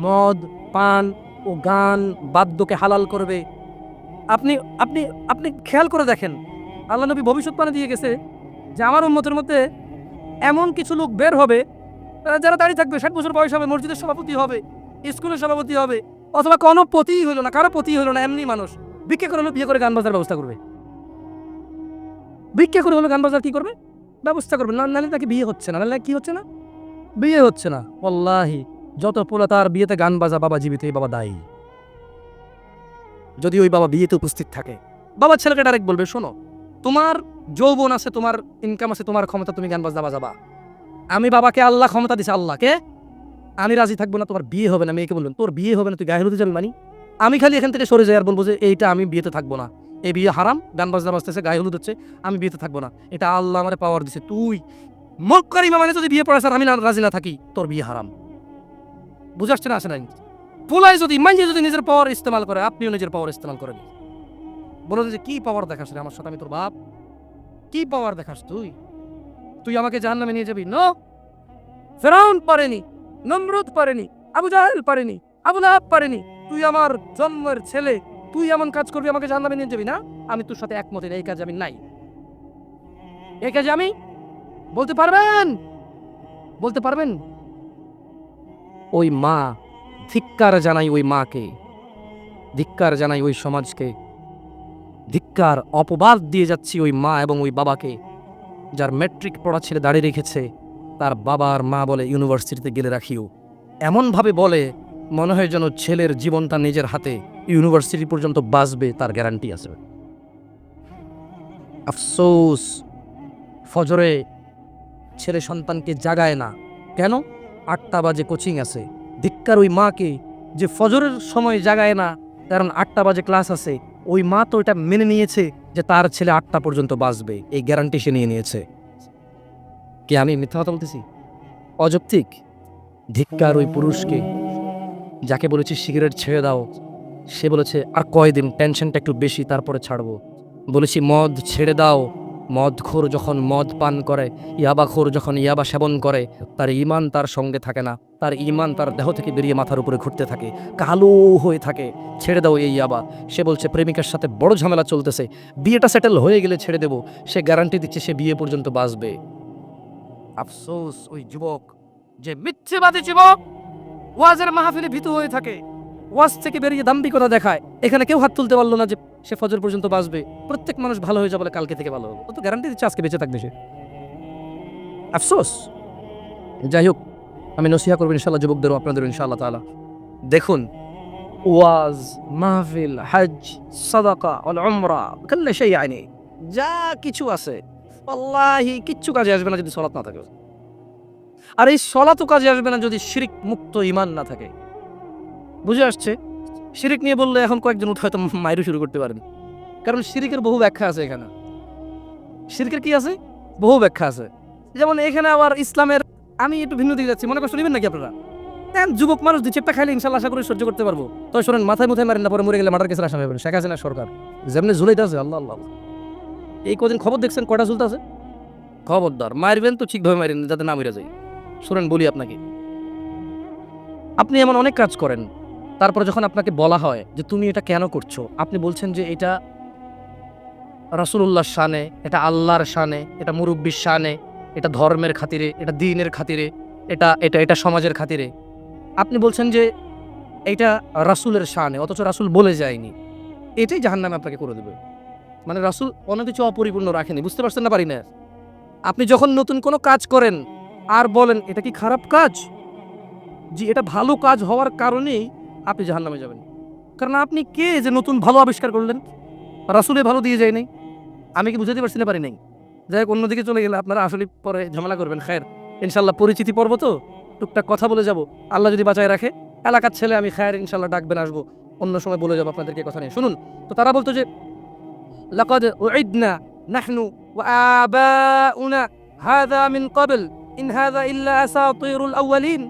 মদ পান ও গান বাদ্যকে হালাল করবে। আপনি আপনি আপনি খেয়াল করে দেখেন, আল্লাহ নবী ভবিষ্যৎবাণী দিয়ে গেছে যে আমার উম্মতের মধ্যে এমন কিছু লোক বের হবে যারা দাঁড়িয়ে থাকবে, 60 বছর বয়স হবে, মসজিদের সভাপতি হবে, স্কুলের সভাপতি হবে, অথবা কোনো পতিই হলো না, কারো পতি হলো না, এমনি মানুষ ভিক্ষা করে হলো বিয়ে করে গান বাজার ব্যবস্থা করবে। ভিক্ষা করে হলো গান বাজার কি করবে? ব্যবস্থা করবে। নাহলে তাকে বিয়ে হচ্ছে না, নাহলে কি হচ্ছে না? বিয়ে হচ্ছে না। ওয়াল্লাহি যত পোলা তার বিয়েতে গান বাজা, বাবা জীবিত, এই বাবা দায়ী। যদি ওই বাবা বিয়েতে উপস্থিত থাকে, বাবা ছেলেকে ডাইরেক্ট বলবে, শোনো, তোমার যৌবন আছে, তোমার ইনকাম আছে, তোমার ক্ষমতা, তুমি গান বাজনা বাজাবা। আমি বাবাকে আল্লাহ ক্ষমতা দিছে, আল্লাহকে আমি রাজি থাকবো না, তোমার বিয়ে হবে না। মেয়েকে বলবেন তোর বিয়ে হবে না, তুই গায়ে হলুদে যাবি মানে? আমি খালি এখান থেকে সরে যাই আর বলবো যে এইটা আমি বিয়েতে থাকবো না, এই বিয়ে হারাম, গান বাজনা বাজতেছে, গায়ে হলুদ হচ্ছে, আমি বিয়েতে থাকবো না, এটা আল্লাহ আমার পাওয়ার দিছে। তুই মক্কার ইমাম মানে যদি বিয়ে পড়াস আর আমি রাজি না থাকি, তোর বিয়ে হারাম। বুঝে আসছে না, আসে নাই? পোলাই যদি মাইজে যদি নিজের পাওয়ার ইস্তেমাল করে, আপনিও নিজের পাওয়ার ইস্তেমাল করেন। বলো যে কি পাওয়ার দেখাস রে আমার সাথে, আমি তোর বাপ? কি পাওয়ার দেখাস তুই? তুই আমাকে জাহান্নামে নিয়ে যাবি? নো, ফেরাউন পারেনি, নমরুদ পারেনি, আবু জাহেল পারেনি, আবু লাহাব পারেনি। তুই আমার জন্মের ছেলে, তুই এমন কাজ করবি আমাকে জাহান্নামে নিয়ে যাবি? না, আমি তোর সাথে একমত, এই কাজে আমি নাই। এই কাজে আমি বলতে পারবেন? বলতে পারবেন? ওই মা, ধিক্কার জানাই ওই মাকে, ধিক্কার জানাই ওই সমাজকে, ধিক্কার, অপবাদ দিয়ে যাচ্ছি ওই মা এবং ওই বাবাকে যার ম্যাট্রিক পড়া ছেলে দাঁড়িয়ে রেখেছে, তার বাবার মা বলে ইউনিভার্সিটিতে গেলে রাখিও। এমনভাবে বলে মনে হয় যেন ছেলের জীবনটা নিজের হাতে, ইউনিভার্সিটি পর্যন্ত বাঁচবে তার গ্যারান্টি আছে। আফসোস, ফজরে ছেলে সন্তানকে জাগায় না কেন? 8টা বাজে কোচিং আছে। ধিক্কার ওই মাকে যে ফজরের সময় জাগায় না, কারণ 8টা বাজে ক্লাস আছে। ওই মা তো এটা মেনে নিয়েছে যে তার ছেলে 8টা পর্যন্ত বাঁচবে, এই গ্যারান্টি সে নিয়ে নিয়েছে। কি আমি মিথ্যা কথা বলতেছি? অযৌক্তিক। ধিক্কার ওই পুরুষকে যাকে বলেছি সিগারেট ছেড়ে দাও, সে বলেছে আর কয়দিন, টেনশনটা একটু বেশি, তারপরে ছাড়বো। বলেছি মদ ছেড়ে দাও, মদখোর যখন মদ পান করে, ইয়াবাখোর যখন ইয়াবা সেবন করে, তার ঈমান তার সঙ্গে থাকে না, তার ঈমান তার দেহ থেকে বেরিয়ে মাথার উপরে ঘুরতে থাকে, কালো হয়ে থাকে। ছেড়ে দাও এই ইয়াবা। সে বলছে প্রেমিকার সাথে বড় ঝামেলা চলতেছে, বিয়েটা সেটেল হয়ে গেলে ছেড়ে দেব। সে গ্যারান্টি দিচ্ছে সে বিয়ে পর্যন্ত বাঁচবে। আফসোস ওই যুবক, যে মিথ্যেবাদী যুবক, ওয়াজের মাহফিলে ভীতু হয়ে থাকে, ওয়াজ থেকে বেরিয়ে দাম্ভিকতা দেখায়। এখানে কেউ হাত তুলতে পারলো না যে সে ফজর পর্যন্ত বাঁচবে। প্রত্যেক মানুষ ভালো হয়ে যাবে, কালকে থেকে ভালো হবে। ও তো গ্যারান্টি দিচ্ছে আজকে বেঁচে থাকবে সে। আফসোস। যাই হোক, আমি নসিহা করবো ইনশাল্লাহ যুবকদেরও, আপনাদেরও ইনশাআল্লাহ তাআলা। দেখুন, ওয়াজ, মাহফিল, হজ, সাদাকা, ওয়াল উমরা, কুল্lu শাই আইনি, যা কিছু আছে আল্লাহি কিচ্ছু কাজে আসবে না যদি সলাত না থাকে। আর এই সলাতও কাজে আসবে না যদি শিরিক মুক্ত ঈমান না থাকে। বুঝে আসছে? শিরিক নিয়ে বললে এখন কয়েকজন হয়তো মাইরু শুরু করতে পারেন, কারণ শিরিকের বহু ব্যাখ্যা আছে। এখানে শিরকের কি আছে? বহু ব্যাখ্যা আছে। যেমন এখানে আবার ইসলামের, আমি একটু ভিন্ন দিকে যাচ্ছি, মনে কষ্ট নেবেন নাকি আপনারা? যুবক মানুষ দুই চেপটা খাইলে ইনশাল্লাহ আশা করি সহ্য করতে পারবো। তো শোনেন, মাথায় মারেন না, পরে মরে গেলে মার্ডার কেসের আসামি হবেন। শেখ হাসিনা সরকার যেমনি ঝুলাইতে আছে, আল্লাহ আল্লাহ, এই কদিন খবর দেখছেন কয়টা ঝুলতে আছে? খবরদার, মারবেন তো ঠিকভাবে মারেন যাতে না মেরে যায়। শোনেন বলি আপনাকে, আপনি এমন অনেক কাজ করেন, তারপরে যখন আপনাকে বলা হয় যে তুমি এটা কেন করছো, আপনি বলছেন যে এটা রাসূলুল্লাহর শানে, এটা আল্লাহর শানে, এটা মুরব্বির শানে, এটা ধর্মের খাতিরে, এটা দ্বীনের খাতিরে, এটা এটা এটা সমাজের খাতিরে। আপনি বলছেন যে এটা রাসূলের শানে, অথচ রাসূল বলে যায়নি। এটাই জাহান্নামে আপনাকে করে দেবে। মানে রাসূল অনেক কিছু অপরিপূর্ণ রাখেনি। বুঝতে পারছেন না? পারি না। আপনি যখন নতুন কোনো কাজ করেন আর বলেন এটা কি খারাপ কাজ, জি এটা ভালো কাজ হওয়ার কারণেই আপনি জাহান্নামে যাবেন। কারণ আপনি কে যে নতুন ভালো আবিষ্কার করলেন? রাসূলে ভালো দিয়ে যায় নাই। আমি কি বুঝাতে পারছি না? পারি নাই। যাই হোক, অন্যদিকে চলে গেলে আপনারা আসলে পরে ঝামেলা করবেন। খায়ের, ইনশাল্লাহ পরিচিতি পর্ব তো টুকটাক কথা বলে যাব। আল্লাহ যদি বাঁচায় রাখে, এলাকার ছেলে আমি, খায়ের ইনশাল্লাহ ডাকবেন, আসবো, অন্য সময় বলে যাবো আপনাদেরকে কথা নিয়ে। শুনুন তো, তারা বলতো যে লাকাদ উইদনা নাহনু ওয়া আবাউনা হাযা মিন ক্বাবল ইন হাযা ইল্লা আসাতিরুল আউয়ালিন।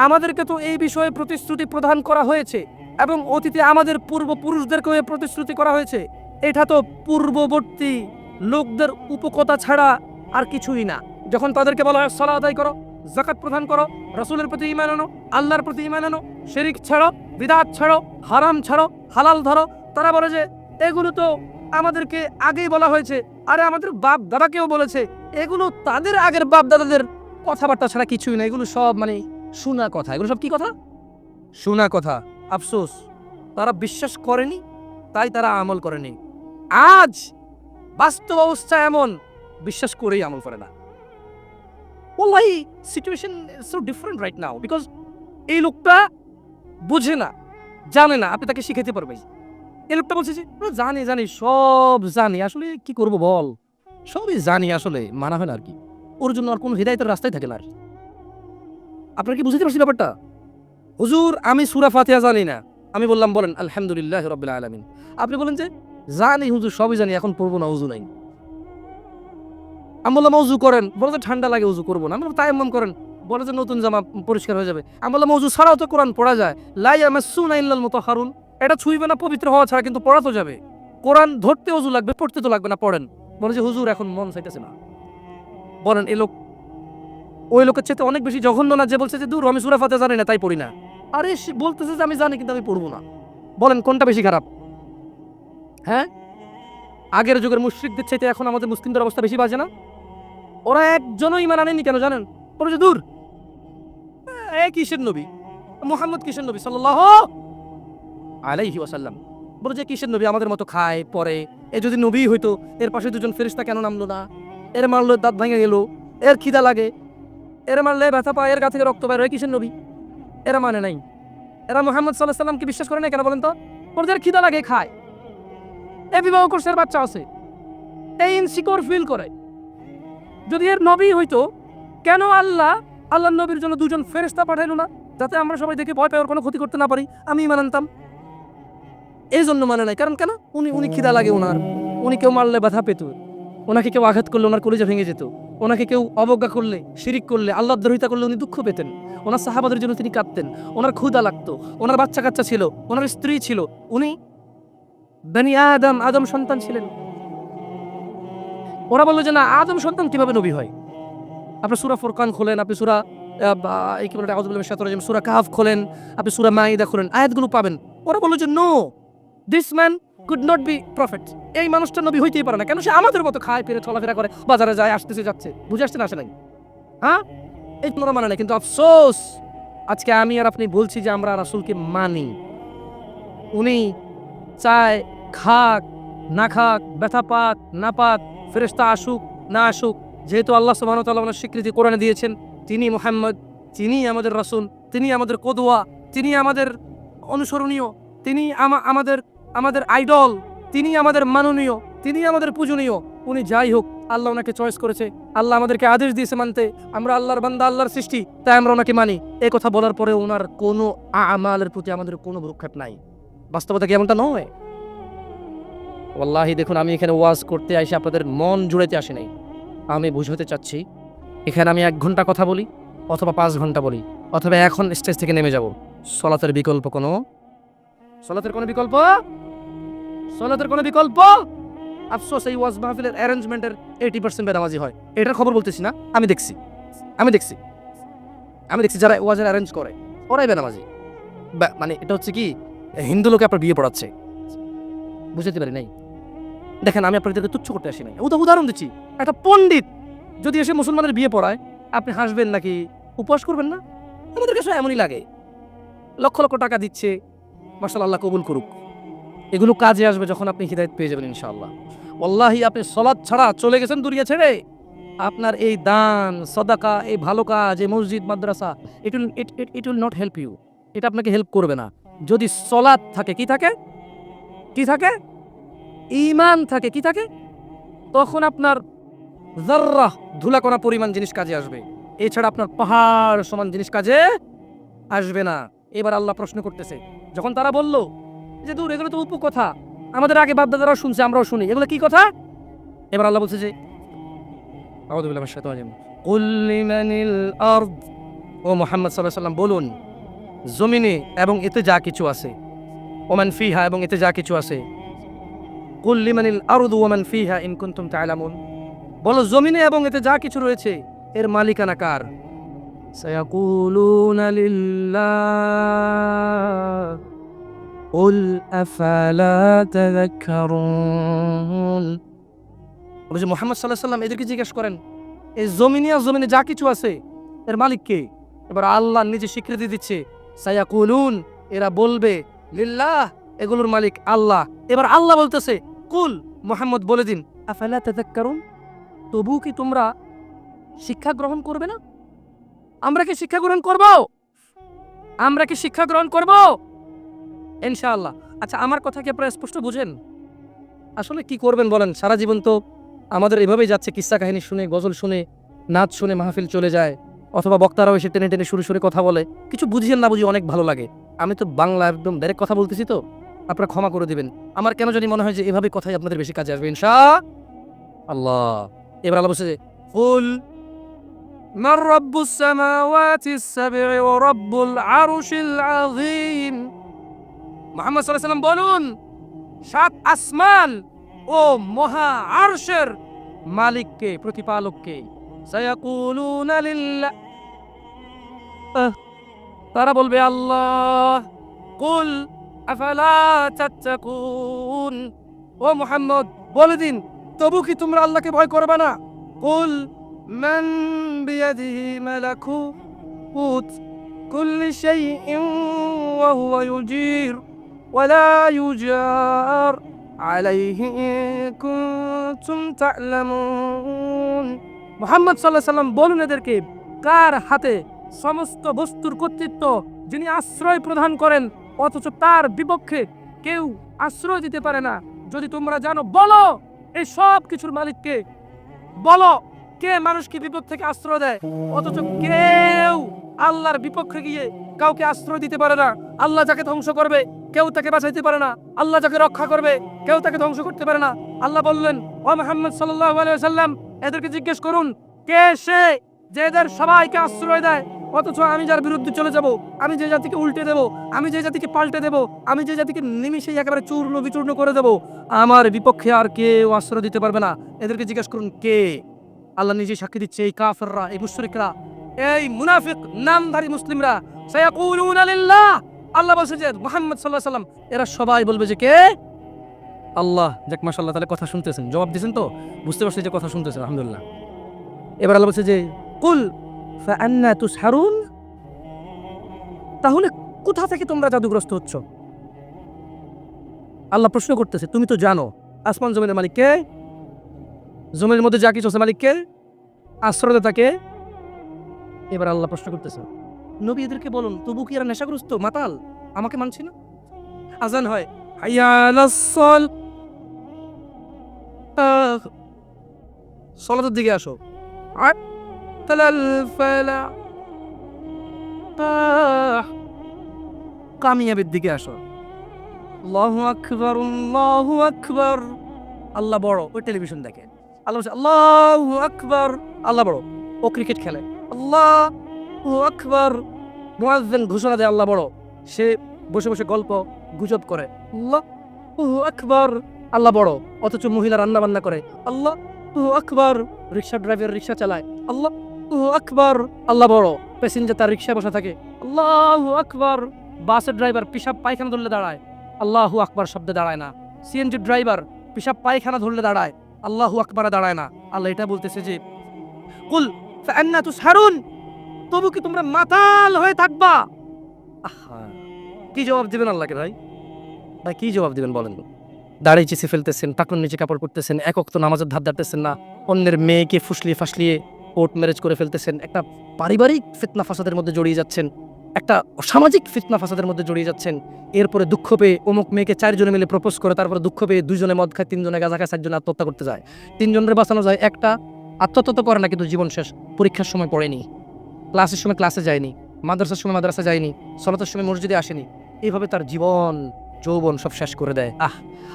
আমাদেরকে তো এই বিষয়ে প্রতিশ্রুতি প্রদান করা হয়েছে এবং অতীতে আমাদের পূর্বপুরুষদেরকেও এই প্রতিশ্রুতি করা হয়েছে। এটা তো পূর্ববর্তী লোকদের উপকথা ছাড়া আর কিছুই না। যখন তাদেরকে বলা হয় সালাত আদায় করো, যাকাত প্রদান করো, রাসূলের প্রতি ঈমান আনো, আল্লাহর প্রতি ঈমান আনো, শিরক ছাড়ো, বিদআত ছাড়ো, হারাম ছাড়ো, হালাল ধরো, তারা বলে যে এগুলো তো আমাদেরকে আগেই বলা হয়েছে, আরে আমাদের বাপ দাদাকেও বলেছে। এগুলো তাদের আগের বাপ দাদাদের কথাবার্তা ছাড়া কিছুই না, এগুলো সব মানে শোনা কথা। এগুলো সব কি কথা? শোনা কথা। আফসোস, তারা বিশ্বাস করেনি, তাই তারা আমল করেনি। আজ বাস্তব অবস্থা এমন, বিশ্বাস করেই আমল করে না। ওয়াল্লাহি situation is so different right now, because এই লোকটা বুঝে না, জানে না, আপনি তাকে শিখাতে পারবেন। এই লোকটা বলছে যে জানি সব জানি, আসলে কি করব বল, সবই জানি, আসলে মানা হয় না আর কি। ওর জন্য আর কোনো হিদায়তের রাস্তায় থাকে না। আর আপনারা কি বুঝতে পারছি ব্যাপারটা? হুজুর আমি সূরা ফাতিহা জানি না। আমি বললাম বলেন আলহামদুলিল্লাহি রাব্বিল আলামিন। আপনি বলেন যে জানি হুজুর, সবই জানি, এখন পড়বো না, ওযু নাই। আমি বললাম ওযু করেন, বলে যে ঠান্ডা লাগে, ওযু করবো না। আমি বললাম তায়াম্মুম করেন, বলে যে নতুন জামা পরিষ্কার হয়ে যাবে। আমি বললাম ওযু ছাড়াও তো কোরআন পড়া যায়, লা ইয়ামাসসুনা ইল্লাল মুতাহহারুন, এটা ছুঁইবে না পবিত্র হওয়া ছাড়া, কিন্তু পড়া তো যাবে। কোরআন ধরতে ওযু লাগবে, পড়তে তো লাগবে না, পড়েন। বলে যে হুজুর এখন মন চাইতেছে না। বলেন এই লোক ওই লোকের চেয়ে অনেক বেশি জঘন্য না যে বলছে যে দূর আমি সূরা ফাতিহা জানি না তাই পড়ি না? আরে সে বলতেছে যে আমি জানি কিন্তু আমি পড়বো না। বলেন কোনটা বেশি খারাপ? হ্যাঁ, আগের যুগের মুশরিকদের চাইতে এখন আমাদের মুসলিমদের অবস্থা বেশি বাজে না? ওরা একজনও ঈমান আনেনি কেন জানেন? বলে যে দূর এ কিসের নবী, মুহাম্মদ কিসের নবী সাল্লাল্লাহু আলাইহি ওয়াসাল্লাম, বলে যে কিসের নবী, আমাদের মতো খায় পরে। এ যদি নবী হইতো এর পাশে দুজন ফেরেশতা কেন নামলো না? এর মারলো দাঁত ভেঙে গেল, এর খিদা লাগে, এর মারলে ব্যথা পায়, এর গা থেকে রক্ত বের হয়, কিসের নবী? এরা মানে নাই। এরা মুহাম্মদ সাল্লাল্লাহু আলাইহি সাল্লামকে বিশ্বাস করে না কেন বলেন তো? ওদের খিদা লাগে, খায়, এ বিবাহ করছে, এর বাচ্চা আছে, এই ইনসিকিউর ফিল করে। যদি এর নবী হইতো, কেন আল্লাহর নবীর জন্য দুজন ফেরেশতা পাঠাইলো না, যাতে আমরা সবাই দেখে ভয় পাই, ওর কোনো ক্ষতি করতে না পারি? আমি ঈমান আনতাম। এই জন্য মানে নাই। কারণ কেন? উনি খিদা লাগে ওনার, উনি কেউ মারলে ব্যথা পেত, ওনাকে কেউ আঘাত করলে ওনার কলিজা ভেঙে যেত, ওনাকে কেউ অবজ্ঞা করলে, শিরিক করলে, আল্লাহর দ্রোহিতা করলে উনি দুঃখ পেতেন, ওনার সাহাবাদের জন্য তিনি কাঁদতেন, ওনার ক্ষুধা লাগতো, ওনার বাচ্চা কাচ্চা ছিল, ওনার স্ত্রী ছিল, উনি বনি আদম সন্তান ছিলেন। ওরা বললো যে না, আদম সন্তান কিভাবে নবী হয়? আপনি সূরা ফুরকান খোলেন, আপনি সূরা কি বলে আউযু বিল্লাহি মিনাশ শাইতানির রাজিম, সূরা কাহফ খোলেন, আপনি সূরা মাইদা খোলেন, আয়াতগুলো পাবেন। ওরা বললো যে no, this man could not be prophet. এই মানুষটা নবী হইতেই পারে না। কেন? সে আমাদের মতো খায়, ফিরে, চলাফেরা করে, বাজারে যায়, আসতেছে যাচ্ছে। বুঝে আসছে না আসে নাই? হ্যাঁ, এই তোমরা মানে না। কিন্তু আফসোস, আজকে আমি আর আপনি বলছি যে আমরা রাসূলকে মানি। উনি চায় খাক না খাক, ব্যথা পাক না পাক, ফেরেশতা আসুক না আসুক, যেহেতু আল্লাহ সুবহানাহু ওয়া তাআলা ওনার স্বীকৃতি কোরআনে দিয়েছেন, তিনি মুহাম্মদ, তিনি আমাদের রাসূল, তিনি আমাদের কদওয়া, তিনি আমাদের অনুসরণীয়, তিনি আমাদের আমাদের আইডল, তিনি আমাদের মাননীয়, তিনি আমাদের পূজনীয়। উনি যাই হোক, আল্লাহ ওনাকে চয়েস করেছে, আল্লাহ আমাদেরকে আদেশ দিয়েছে মানতে, আমরা আল্লাহর বান্দা, আল্লাহর সৃষ্টি, তাই আমরা ওনাকে মানি। এই কথা বলার পরে ওনার কোনো আমালের প্রতি আমাদের কোনো ভ্রুক্ষেপ নাই। বাস্তবতা কি এমনটা নয়? ওয়াল্লাহি দেখুন, আমি এখানে ওয়াজ করতে আসি আপনাদের মন জুড়াইতে আসি নাই। আমি বুঝাতে চাচ্ছি, এখানে আমি 1 ঘন্টা কথা বলি অথবা 5 ঘন্টা বলি অথবা এখন স্টেজ থেকে নেমে যাব, সলাতের বিকল্প কোনো বিকল্প আফসোস, এই ওয়াজ মাহফিলের অ্যারেঞ্জমেন্টের 80% বেনামাজি হয়। এটার খবর বলতেছি না, আমি দেখছি যারা ওয়াজের অ্যারেঞ্জ করে ওরাই বেনামাজি। মানে এটা হচ্ছে কি, হিন্দু লোকে আপনার বিয়ে পড়াচ্ছে, বুঝতে পারি নাই। দেখেন, আমি আপনাদেরকে তুচ্ছ করতে আসি নাই, উদাহরণ দিচ্ছি। একটা পণ্ডিত যদি এসে মুসলমানের বিয়ে পড়ায়, আপনি হাসবেন নাকি উপহাস করবেন না? আমাদের কাছে এমনই লাগে। লক্ষ লক্ষ টাকা দিচ্ছে, মাশাআল্লাহ, আল্লাহ কবুল করুক। এগুলো কাজে আসবে যখন আপনি হিদায়াত পেয়ে যাবেন ইনশাআল্লাহ। ওয়াল্লাহি আপনি সালাত ছাড়া চলে গেছেন দুনিয়া ছেড়ে, আপনার এই দান সাদাকা, এই ভালো কাজ, এই মসজিদ মাদ্রাসা, it will not help you. এটা আপনাকে হেল্প করবে না। যদি সালাত থাকে, কি থাকে ঈমান থাকে, কি থাকে, তখন আপনার যাররা ধুলাকণা পরিমাণ জিনিস কাজে আসবে। এছাড়া আপনার পাহাড় সমান জিনিস কাজে আসবে না। এবার আল্লাহ প্রশ্ন করতেছে, যখন তারা বলল যে দূর, এগুলো তো উপকথা, আমাদের আগে বাপ-দাদারাও শুনছে, আমরাও শুনি, এগুলো কি কথা? এবার আল্লাহ বলছে যে আউযু বিল্লাহি মিনাশ শাইতানির রাজিম, কুল লিমানিল আরদ, ও মুহাম্মদ সাল্লাল্লাহু আলাইহি ওয়াসাল্লাম বলুন, জমিনে এবং এতে যা কিছু আছে, ওমান ফিহা, এবং এতে যা কিছু আছে, কুল লিমানিল আরদ ওয়ামান ফিহা ইন কুনতুম তা'লামুন, বলো জমিনে এবং এতে যা কিছু রয়েছে এর মালিকানা কার? সায়াকুলুনা লিল্লাহ কুল আফালা তাযাক্কারুন। বলে যে মুহাম্মদ সাল্লাল্লাহু আলাইহি ওয়াসাল্লাম এদেরকে জিজ্ঞেস করেন, এই জমিনে যা কিছু আছে এর মালিক কে? এবার আল্লাহ নিজে স্বীকৃতি দিচ্ছে, সায়াকুলুন, এরা বলবে, লিল্লাহ, এগুলোর মালিক আল্লাহ। এবার আল্লাহ বলতেছে, কুল, মুহাম্মদ বলে দিন, আফালা তাযাক্কারুন, তবু কি তোমরা শিক্ষা গ্রহণ করবে না? আমরা কি শিক্ষা গ্রহণ করব? ইনশাআল্লাহ। আচ্ছা, আমার কথা কি আপনারা স্পষ্ট বুঝেন? আসলে কি করবেন বলেন? সারা জীবন তো আমাদের এভাবেই যাচ্ছে, কিস্সা কাহিনী শুনে, গজল শুনে, নাচ শুনে মাহফিল চলে যায়, অথবা বক্তারাও এসে টেনে টেনে সুরে কথা বলে, কিছু বুঝিয়েন না বুঝি অনেক ভালো লাগে। আমি তো বাংলা একদম ডাইরেক্ট কথা বলতেছি, তো আপনারা ক্ষমা করে দিবেন। আমার কেন জানি মনে হয় যে এভাবে কথাই আপনাদের বেশি কাজে আসবে ইনশাআল্লাহ। এবার আল্লাহ বলছে যে, কুল মান রাব্বুস সামাওয়াতিস সাব'i ওয়া রাব্বুল আরশিল আযীম, মুহাম্মদ সাল্লাল্লাহু আলাইহি ওয়াসাল্লাম বলুন, 7 আসমান ও মহা আরশের মালিক কে, প্রতিপালক কে? সায়াকুলুনা লিল্লাহ, তারা বলবে আল্লাহ। কুল আফালা তাত্তাকুন, ও মুহাম্মদ বলে দিন, তবু কি তোমরা আল্লাহকে ভয় করবে না? কুল মান বিয়াদিহি মালাকুত কুল্লি শাইইন ওয়া হুয়া ইউজির ওয়া লা ইউজার আলাইহি ইন কুনতুম তা'লামুন। মুহাম্মদ সাল্লাল্লাহু আলাইহি ওয়াসাল্লাম বলুন এদেরকে, কার হাতে সমস্ত বস্তুর কর্তৃত্ব, যিনি আশ্রয় প্রদান করেন অথচ তার বিপক্ষে কেউ আশ্রয় দিতে পারে না? যদি তোমরা জানো, বলো এই সব কিছুর মালিককে। বলো, কে মানুষকে বিপদ থেকে আশ্রয় দেয় অথচ কেউ আল্লাহর বিপক্ষে গিয়ে কাউকে আশ্রয় দিতে পারে না? আল্লাহ যাকে ধ্বংস করবে কেউ তাকে বাঁচাইতে পারে না, আল্লাহ যাকে রক্ষা করবে কেউ তাকে ধ্বংস করতে পারে না। আল্লাহ বললেন, ও মুহাম্মদ সাল্লাল্লাহু আলাইহি ওয়াসাল্লাম, এদেরকে জিজ্ঞেস করুন, কে সে যে এদের সবাইকে আশ্রয় দেয় অথচ আমি যার বিরুদ্ধে চলে যাব, আমি যে জাতিকে উল্টে দেব, আমি যে জাতিকে পাল্টে দেব, আমি যে জাতিকে নিমিষেই একেবারে চূর্ণ বিচূর্ণ করে দেব, আমার বিপক্ষে আর কেউ আশ্রয় দিতে পারবে না। এদেরকে জিজ্ঞেস করুন কে? আল্লাহ নিজে সাক্ষী দিচ্ছে, এই কাফেররা, এই মুশরিকরা, এই মুনাফিক নামধারী মুসলিমরা, সায়াকুলুনা লিল্লাহ, আল্লাহ বলছে যে মুহাম্মদ সাল্লাল্লাহু আলাইহি ওয়াসাল্লাম, এরা সবাই বলবে যে কে? আল্লাহ। যাক, মাশাআল্লাহ, তাহলে কথা শুনতেছেন, জবাব দিয়েছেন, তো বুঝতে পারছি যে কথা শুনতেছেন, আলহামদুলিল্লাহ। এবার আল্লাহ বলছে যে, কুল ফাআন্না তুসহারুন, তাহলে কোথা থেকে তোমরা জাদুগ্রস্ত হচ্ছ? আল্লাহ প্রশ্ন করতেছে, তুমি তো জানো আসমান জমিনের মালিক কে, জমির মধ্যে যা কিছু আছে মালিক কে, আশ্রয়দাতা কে, এবার আল্লাহ প্রশ্ন করতেছে, নবী এদেরকে বলুন, তবু কি এরা নেশাগ্রস্ত, মাতাল, আমাকে মানছি না? আজান হয়, হাইয়া আলাস সাল, সলাতের দিকে আসো, আর তালাল ফালা, কামিয়াবের দিকে আসো, আল্লাহু আকবার, আল্লাহু আকবার, আল্লাহ বড়, ওই টেলিভিশন দেখে। আল্লাহ বলছে আল্লাহু আকবার, আল্লাহ বড়, ও ক্রিকেট খেলে, আল্লাহু আকবার, মুয়াজ্জিন ঘোষণা দেয় আল্লাহ বড়, সে বসে বসে গল্প গুজব করে, আল্লাহু আকবার, আল্লাহ বড়, অথচ মহিলা রান্না বান্না করে, আল্লাহু আকবার, রিকশা ড্রাইভার রিকশা চালায়, আল্লাহু আকবার, আল্লাহ বড়, প্যাসেঞ্জার তার রিকশায় বসে থাকে, আল্লাহু আকবার, বাসের ড্রাইভার পিশাব পায়খানা ধরলে দাঁড়ায়, আল্লাহু আকবার শব্দে দাঁড়ায় না, সিএনজি ড্রাইভার পিশাব পায়খানা ধরলে দাঁড়ায়, আল্লাহু আকবারে দাঁড়ায় না। আল্লাহ এটা বলতেছে যে কুল ফাআন্না তুসহারুন, তবু কি তোমরা মাতাল হয়ে থাকবা? আহা, কি জবাব দিবেন আল্লাহকে? ভাই ভাই কি জবাব দিবেন বলেন? দাড়ি চিচে ফেলতেছেন, টাকনুর নিচে কাপড় করতেছেন, এক ওয়াক্ত নামাজের ধার ধারতেছেন না, অন্যের মেয়েকে ফুসলিয়ে ফাসলিয়ে কোর্ট ম্যারেজ করে ফেলতেছেন, একটা পারিবারিক ফিতনা ফাসাদের মধ্যে জড়িয়ে যাচ্ছেন, একটা সামাজিক ফিতনা ফাসাদের মধ্যে জড়িয়ে যাচ্ছেন। এরপরে দুঃখ পেয়ে অমুক মেয়েকে 4 জনে মিলে প্রপোজ করে, তারপরে দুঃখ পেয়ে 2 জনে মদ খায়, 3 জনে গাঁজা খায়, 4 জনে আত্মহত্যা করতে যায়, 3 জনের বাঁচানো যায়, একটা আত্মহত্যা তো করে না, কিন্তু জীবন শেষ, পরীক্ষার সময় পড়েনি, ক্লাসের সময় ক্লাসে যায়নি, মাদ্রাসার সময় মাদ্রাসা যায়নি, সলাতের সময় মসজিদে আসেনি, এইভাবে তার জীবন যৌবন সব শেষ করে দেয়।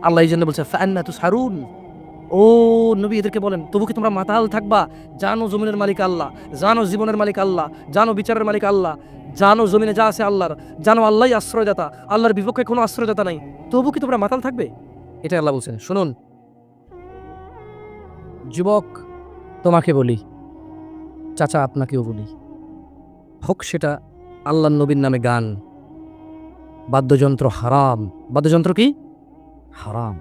আল্লাহ এই জন্য বলছে ফাআন্না তুসহারুন, ও নবী এদেরকে বলেন, তবু কি তোমরা মাতাল থাকবা? জানো জমিনের মালিক আল্লাহ, জানো জীবনের মালিক আল্লাহ, জানো বিচারের মালিক আল্লাহ, জানো জমিনে যা আছে আল্লাহর, জানো আল্লাহই আশ্রয়দাতা, আল্লাহর বিপক্ষে কোনো আশ্রয়দাতা নাই, তবু কি তোমরা মাতাল থাকবে? এটা আল্লাহ বলছেন। শুনুন যুবক, তোমাকে বলি, চাচা আপনাকেও বলি, হোক সেটা আল্লাহ নবীর নামে গান, বাদ্যযন্ত্র হারাম। বাদ্যযন্ত্র কি হারাম?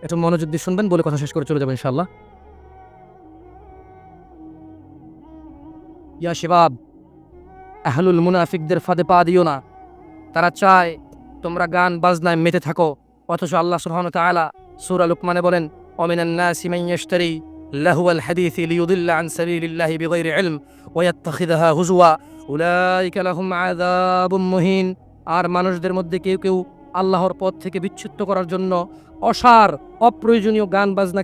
একটু মনোযোগ দিয়ে শুনবেন, বলে কথা শেষ করে চলে যাবেন ইনশাআল্লাহ। ইয়া শিবাব, আহলুল মুনাফিকদের ফাঁদে পা দিও না। তারা চায় তোমরা গান বাজনায় মেতে থাকো, অথচ আল্লাহ সুবহানাহু ওয়া তাআলা সূরা লুকমানে বলেন, ওয়ামিনান নাসি মান ইয়াশতারি লাহুয়াল হাদিসি লিয়ুদিল্লা আন সাবিলিল্লাহি বিগাইরি ইলম ওয়া ইয়াত্তাখিযাহা হুজওয়া উলাইকা লাহুম আযাবুম মুহিন। আর মানুষদের মধ্যে কেউ কেউ আল্লাহর পথ থেকে বিচ্যুত করার জন্য অসার অপ্রয়োজনীয় গান বাজনা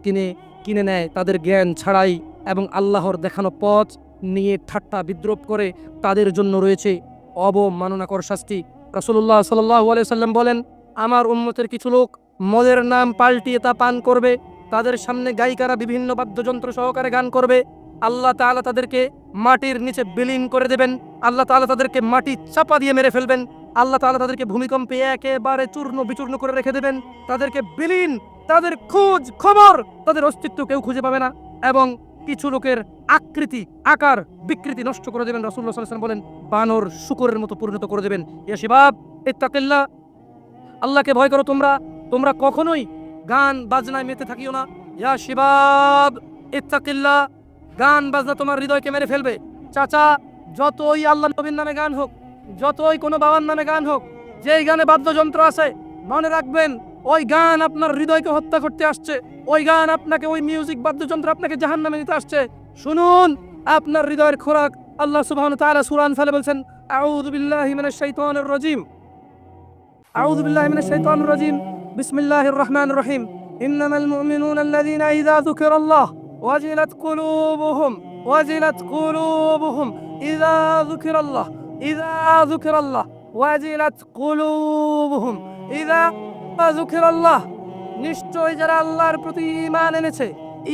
কিনে নেয় তাদের জ্ঞান ছাড়াই, এবং আল্লাহর দেখানো পথ নিয়ে ঠাট্টা বিদ্রুপ করে, তাদের জন্য রয়েছে অবমাননাকর শাস্তি। রাসূলুল্লাহ সাল্লাল্লাহু আলাইহি সাল্লাম বলেন, আমার উম্মতের কিছু লোক মদের নাম পাল্টিয়ে তা পান করবে, তাদের সামনে গায়িকারা বিভিন্ন বাদ্যযন্ত্র সহকারে গান করবে, আল্লাহ তাআলা তাদেরকে মাটির নিচে বিলীন করে দেবেন, আল্লাহ তাআলা তাদেরকে মাটি চাপা দিয়ে মেরে ফেলবেন, আল্লাহ তাআলা তাদেরকে ভূমিকম্পে একেবারে চূর্ণ বিচূর্ণ করে রেখে দেবেন, তাদেরকে বিলীন, তাদের খোঁজ খবর, তাদের অস্তিত্ব কেউ খুঁজে পাবে না, এবং কিছু লোকের আকৃতি আকার বিকৃতি নষ্ট করে দেবেন। রাসূলুল্লাহ সাল্লাল্লাহু আলাইহি ওয়াসাল্লাম বলেন, বানর শূকরের মতো পরিণত করে দেবেন। ইয়া শিবাব ইত্তাকিল্লাহ, আল্লাহকে ভয় করো তোমরা, তোমরা কখনোই গান বাজনায় মেতে থাকিও না। ইয়া শিবাব ইত্তাকিল্লাহ, গান বাজনা তোমার হৃদয়কে মেরে ফেলবে। চাচা, যতই আল্লাহ নবীর নামে গান হোক, যতই কোনো বাবার নামে গান হোক, যেই গানে বাদ্যযন্ত্র আছে, মনে রাখবেন ওই গান আপনার হৃদয়কে হত্যা করতে আসছে, ওই গান আপনাকে, ওই মিউজিক বাদ্যযন্ত্র আপনাকে জাহান্নামে নিতে আসছে। শুনুন, আপনার হৃদয়ের খোরাক আল্লাহ সুবহানাহু ওয়া তাআলা সূরা আনফালে বলছেন, আউযু বিল্লাহি মিনাশ শাইতানির রাজীম, আউযু বিল্লাহি মিনাশ শাইতানির রাজীম, বিসমিল্লাহির রহমানির রহিম, ইন্নামাল মুমিনুনা আল্লাযীনা ইযা যুকিরাল্লাহ ওয়াজিলাত কুলুবুহুম ওয়াজিলাত কুলুবুহুম ইযা যুকিরাল্লাহ ইযা যুকিরাল্লাহ ওয়াজিলাত কুলুবুহুম ইযা যুকিরাল্লাহ, নিশ্চয় যারা আল্লাহর প্রতি ঈমান এনেছে,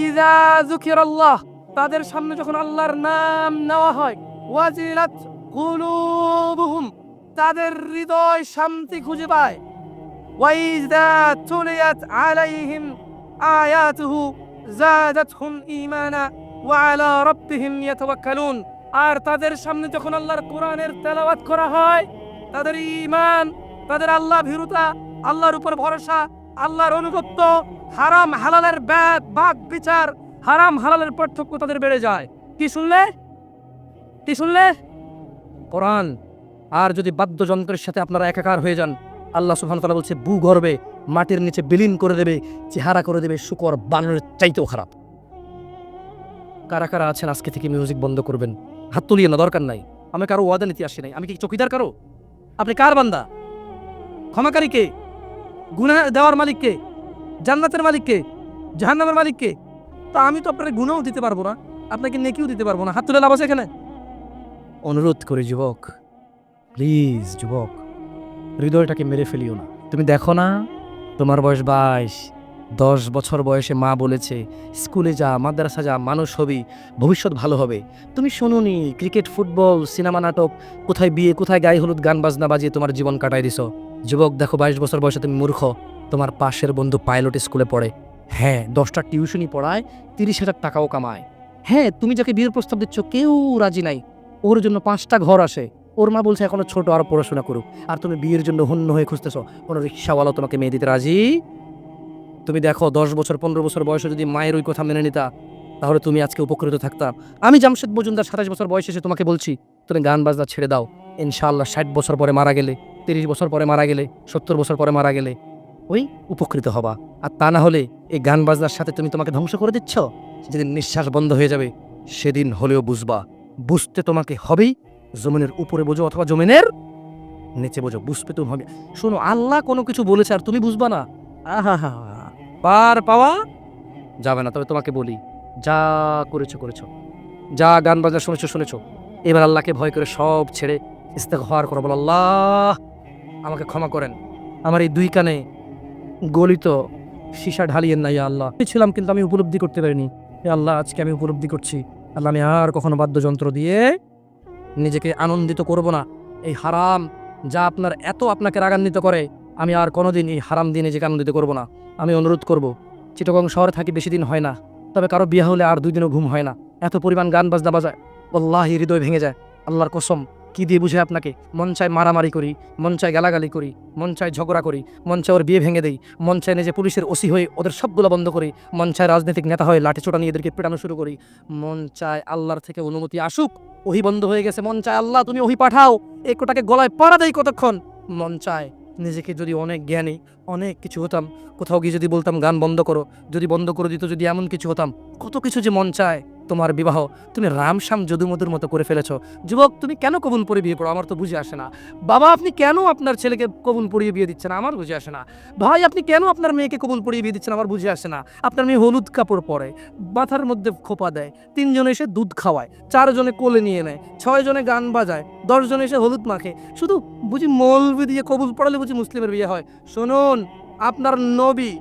ইযা যুকিরাল্লাহ, তাদের সামনে যখন আল্লাহর নাম নেওয়া হয়, ওয়াজিলাত কুলুবুহুম, তাদের হৃদয় শান্তি খুঁজে পায়, ওয়াইযা তুলিয়াত আলাইহিম আয়াতুহু যাদাতহুম ঈমানা ওয়া আলা রাব্বিহিম ইয়াতাওয়াক্কালুন, আর তাদের সামনে যখন আল্লাহর কোরআনের তেলাওয়াত করা হয়, তাদের ঈমান, তাদের আল্লাহ ভীরুতা, আল্লাহর উপর ভরসা, আল্লাহর অনুগত্য, হারাম হালালের বাক বিচার, হারাম হালালের পার্থক্য তাদের বেড়ে যায়। কি শুনলে? কি শুনলে? কোরআন। আর যদি বাদ্যযন্ত্রের সাথে আপনারা একাকার হয়ে যান, আল্লাহ সুবহানাহু ওয়া তাআলা বলছে ভূগর্ভে মাটির নিচে বিলীন করে দেবে, চেহারা করে দেবে শূকর বানরের চাইতেও খারাপ। কারা কারা আছেন আজকে থেকে মিউজিক বন্ধ করবেন? হাত তুলিয়ে না, দরকার নাই। আমি কারো ওয়াদা নিতে আসি নাই। আমি কি চকিদার কারো? আপনি কার বান্দা? ক্ষমাকারী কে? গুনাহ দেওয়ার মালিক কে? জান্নাতের মালিক কে? জাহান্নামের মালিক কে? তা আমি তো আপনার গুনাহও দিতে পারবো না, আপনাকে নেকিও দিতে পারবো না। হাত তুলে লাভ আছে এখানে? অনুরোধ করি যুবক, প্লিজ যুবক, হৃদয়টাকে মেরে ফেলিও না। তুমি দেখো না, তোমার বয়স 22, 10 বছর বয়সে মা বলেছে স্কুলে যা, মাদ্রাসা যা, মানুষ হবি, ভবিষ্যৎ ভালো হবে। তুমি শোনোনি ক্রিকেট, ফুটবল, সিনেমা, নাটক, কোথায় বিয়ে, কোথায় গায়ে হলুদ, গান বাজনা বাজিয়ে তোমার জীবন কাটাই দিছো। যুবক দেখো, 22 বছর বয়সে তুমি মূর্খ। তোমার পাশের বন্ধু পাইলট স্কুলে পড়ে, হ্যাঁ 10টা টিউশনি পড়ায়, 30,000 টাকাও কামায়। হ্যাঁ, তুমি যাকে বিয়ের প্রস্তাব দিচ্ছ কেউ রাজি নাই, ওর জন্য 5টা ঘর আসে। ওর মা বলছে এখনো ছোট, আরো পড়াশোনা করুক, আর তুমি বিয়ের জন্য হন্য হয়ে খুঁজতেছো। কোনো রিক্সাওয়ালা তোমাকে মেয়ে দিতে রাজি? তুমি দেখো 10 বছর 15 বছর বয়সে যদি মায়ের ওই কথা মেনে নিতা, তাহলে তুমি আজকে উপকৃত থাকতা। আমি জামশেদ মজুমদার 27 বছর বয়সে এসে তোমাকে বলছি তুমি গান বাজনা ছেড়ে দাও। ইনশাআল্লাহ 60 বছর পরে মারা গেলে, 30 বছর পরে মারা গেলে, 70 বছর পরে মারা গেলে ওই উপকৃত হবা। আর তা না হলে এই গান বাজনার সাথে তুমি তোমাকে ধ্বংস করে দিচ্ছ। যেদিন নিঃশ্বাস বন্ধ হয়ে যাবে সেদিন হলেও বুঝবা। বুঝতে তোমাকে হবেই, জমিনের উপরে বোঝো অথবা জমিনের নিচে বোঝো, বুঝতে তুমি হবে। শোনো, আল্লাহ কোনো কিছু বলেছে আর তুমি বুঝবা না, আহা হা, পার পাওয়া যাবে না। তবে তোমাকে বলি, যা করেছো করেছো, যা গান বাজনা শুনেছো শুনেছো, এবার আল্লাহকে ভয় করে সব ছেড়ে ইস্তেগফার করো, বলো আল্লাহ আমাকে ক্ষমা করেন, আমার এই 2 কানে গলিত সীসা ঢালিয়েন না ইয়া আল্লাহ। ছিলাম কিন্তু আমি উপলব্ধি করতে পারিনি, এ আল্লাহ আজকে আমি উপলব্ধি করছি। আল্লাহ আমি আর কখনো বাদ্যযন্ত্র দিয়ে নিজেকে আনন্দিত করব না। এই হারাম যা আপনার এত আপনাকে রাগান্বিত করে, আমি আর কোনোদিন এই হারাম দিয়ে নিজেকে আনন্দিত করব না। আমি অনুরোধ করব, চিটাগং শহরে থাকি বেশি দিন হয় না, তবে কারো বিয়ে হলে আর 2 দিনও ঘুম হয় না। এত পরিমাণ গান বাজনা বাজায়, আল্লাহি হৃদয় ভেঙে যায়। আল্লাহর কসম, কি দিয়ে বুঝে আপনাকে? মন চায় মারামারি করি, মন চায় গালাগালি করি, মন চায় ঝগড়া করি, মন চায় ওর বিয়ে ভেঙে দেই, মন চায় নিজে পুলিশের ওসি হয়ে ওদের সবগুলো বন্ধ করি, মন চায় রাজনৈতিক নেতা হয়ে লাঠিচোটা নিয়ে এদেরকে পেটানো শুরু করি, মন চায় আল্লাহর থেকে অনুমতি আসুক, ওহি বন্ধ হয়ে গেছে, মন চায় আল্লাহ তুমি ওহি পাঠাও, এই কোটাকে গলায় পাড়া দেই কতক্ষণ। মন চায় নিজেকে যদি অনেক জ্ঞানী, অনেক কিছু হতাম, কোথাও গিয়ে যদি বলতাম গান বন্ধ করো, যদি বন্ধ করে দিত, যদি এমন কিছু হতাম, কত কিছু যে মন চায়। তোমার বিবাহ তুমি রামশ্যাম যদুমধুর মতো করে ফেলেছো। যুবক, তুমি কেন কবুল পরে বিয়ে করো? আমার তো বুঝে আসে না। বাবা, আপনি কেন আপনার ছেলেকে কবুল পরিয়ে বিয়ে দিচ্ছেন? আমার বুঝে আসে না। ভাই, আপনি কেন আপনার মেয়েকে কবুল পরিয়ে বিয়ে দিচ্ছেন? আমার বুঝে আসে না। আপনার মেয়ে হলুদ কাপড় পরে, মাথার মধ্যে খোপা দেয়, 3 জনে এসে দুধ খাওয়ায়, 4 জনে কোলে নিয়ে নেয়, 6 জনে গান বাজায়, 10 জনে এসে হলুদ মাখে, শুধু বুঝি মৌলবি দিয়ে কবুল পড়ালে বুঝি মুসলিমের বিয়ে হয়? শুনুন, আপনার নবী